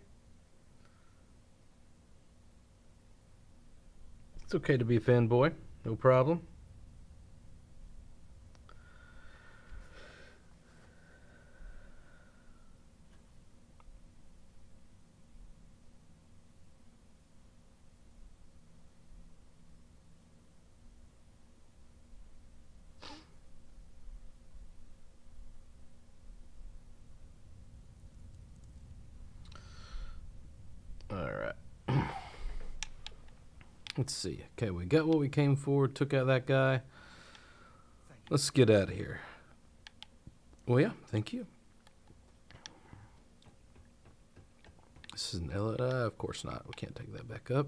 It's okay to be a fanboy. No problem. Let's see. Okay, we got what we came for. Took out that guy. Let's get out of here. Oh, yeah. Thank you. This is an of course not. We can't take that back up.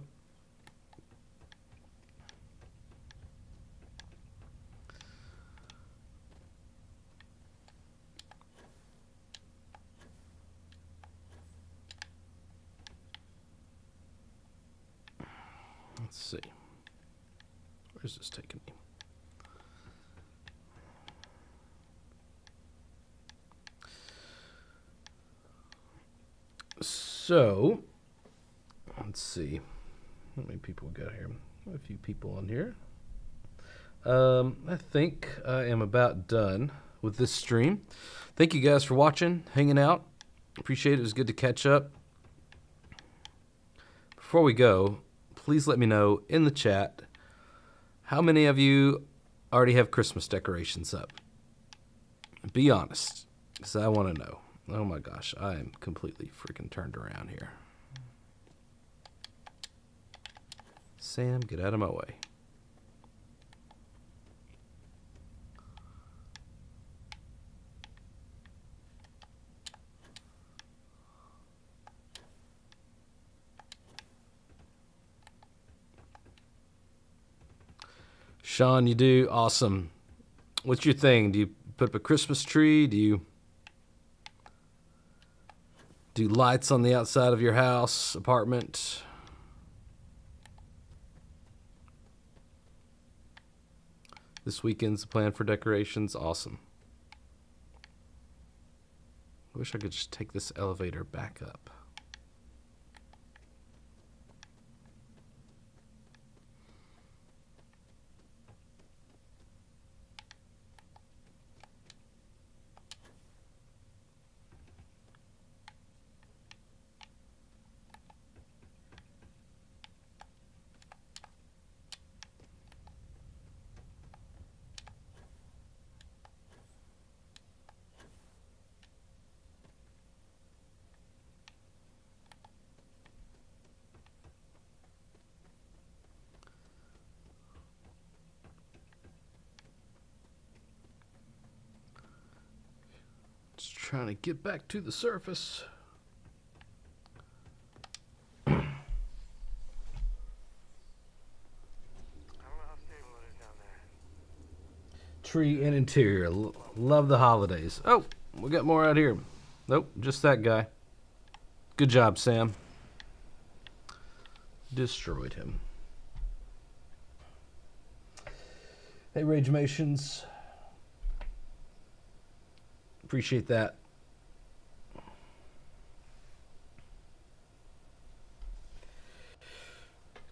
Let's see. Where's this taking me? So, let's see. How many people we got here? A few people on here. I think I am about done with this stream. Thank you guys for watching, hanging out. Appreciate it. It was good to catch up. Before we go, please let me know in the chat how many of you already have Christmas decorations up. Be honest, because I want to know. Oh my gosh, I am completely freaking turned around here. Sam, get out of my way. Sean, you do? Awesome. What's your thing? Do you put up a Christmas tree? Do you do lights on the outside of your house, apartment? This weekend's the plan for decorations. Awesome. I wish I could just take this elevator back up. Just trying to get back to the surface. I don't know how stable it is down there. Tree and interior. Love the holidays. Oh, we got more out here. Nope, just that guy. Good job, Sam. Destroyed him. Hey, Rage Mations. Appreciate that.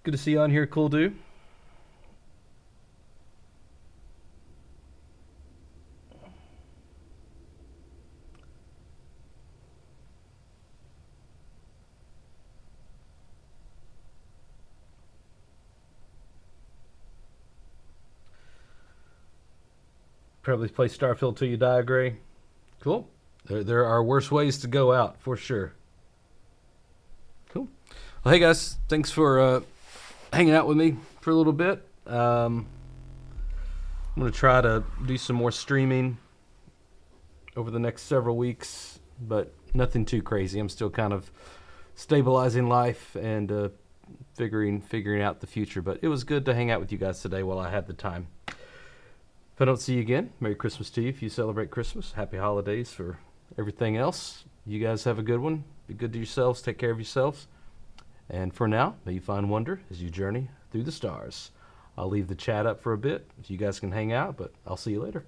Good to see you on here, Cool Dude. Probably play Starfield till you die, Gray. Cool. There are worse ways to go out, for sure. Cool. Well, hey, guys. Thanks for hanging out with me for a little bit. I'm going to try to do some more streaming over the next several weeks, but nothing too crazy. I'm still kind of stabilizing life and figuring out the future. But it was good to hang out with you guys today while I had the time. If I don't see you again, Merry Christmas to you if you celebrate Christmas. Happy holidays for everything else. You guys have a good one. Be good to yourselves. Take care of yourselves. And for now, may you find wonder as you journey through the stars. I'll leave the chat up for a bit if you guys can hang out, but I'll see you later.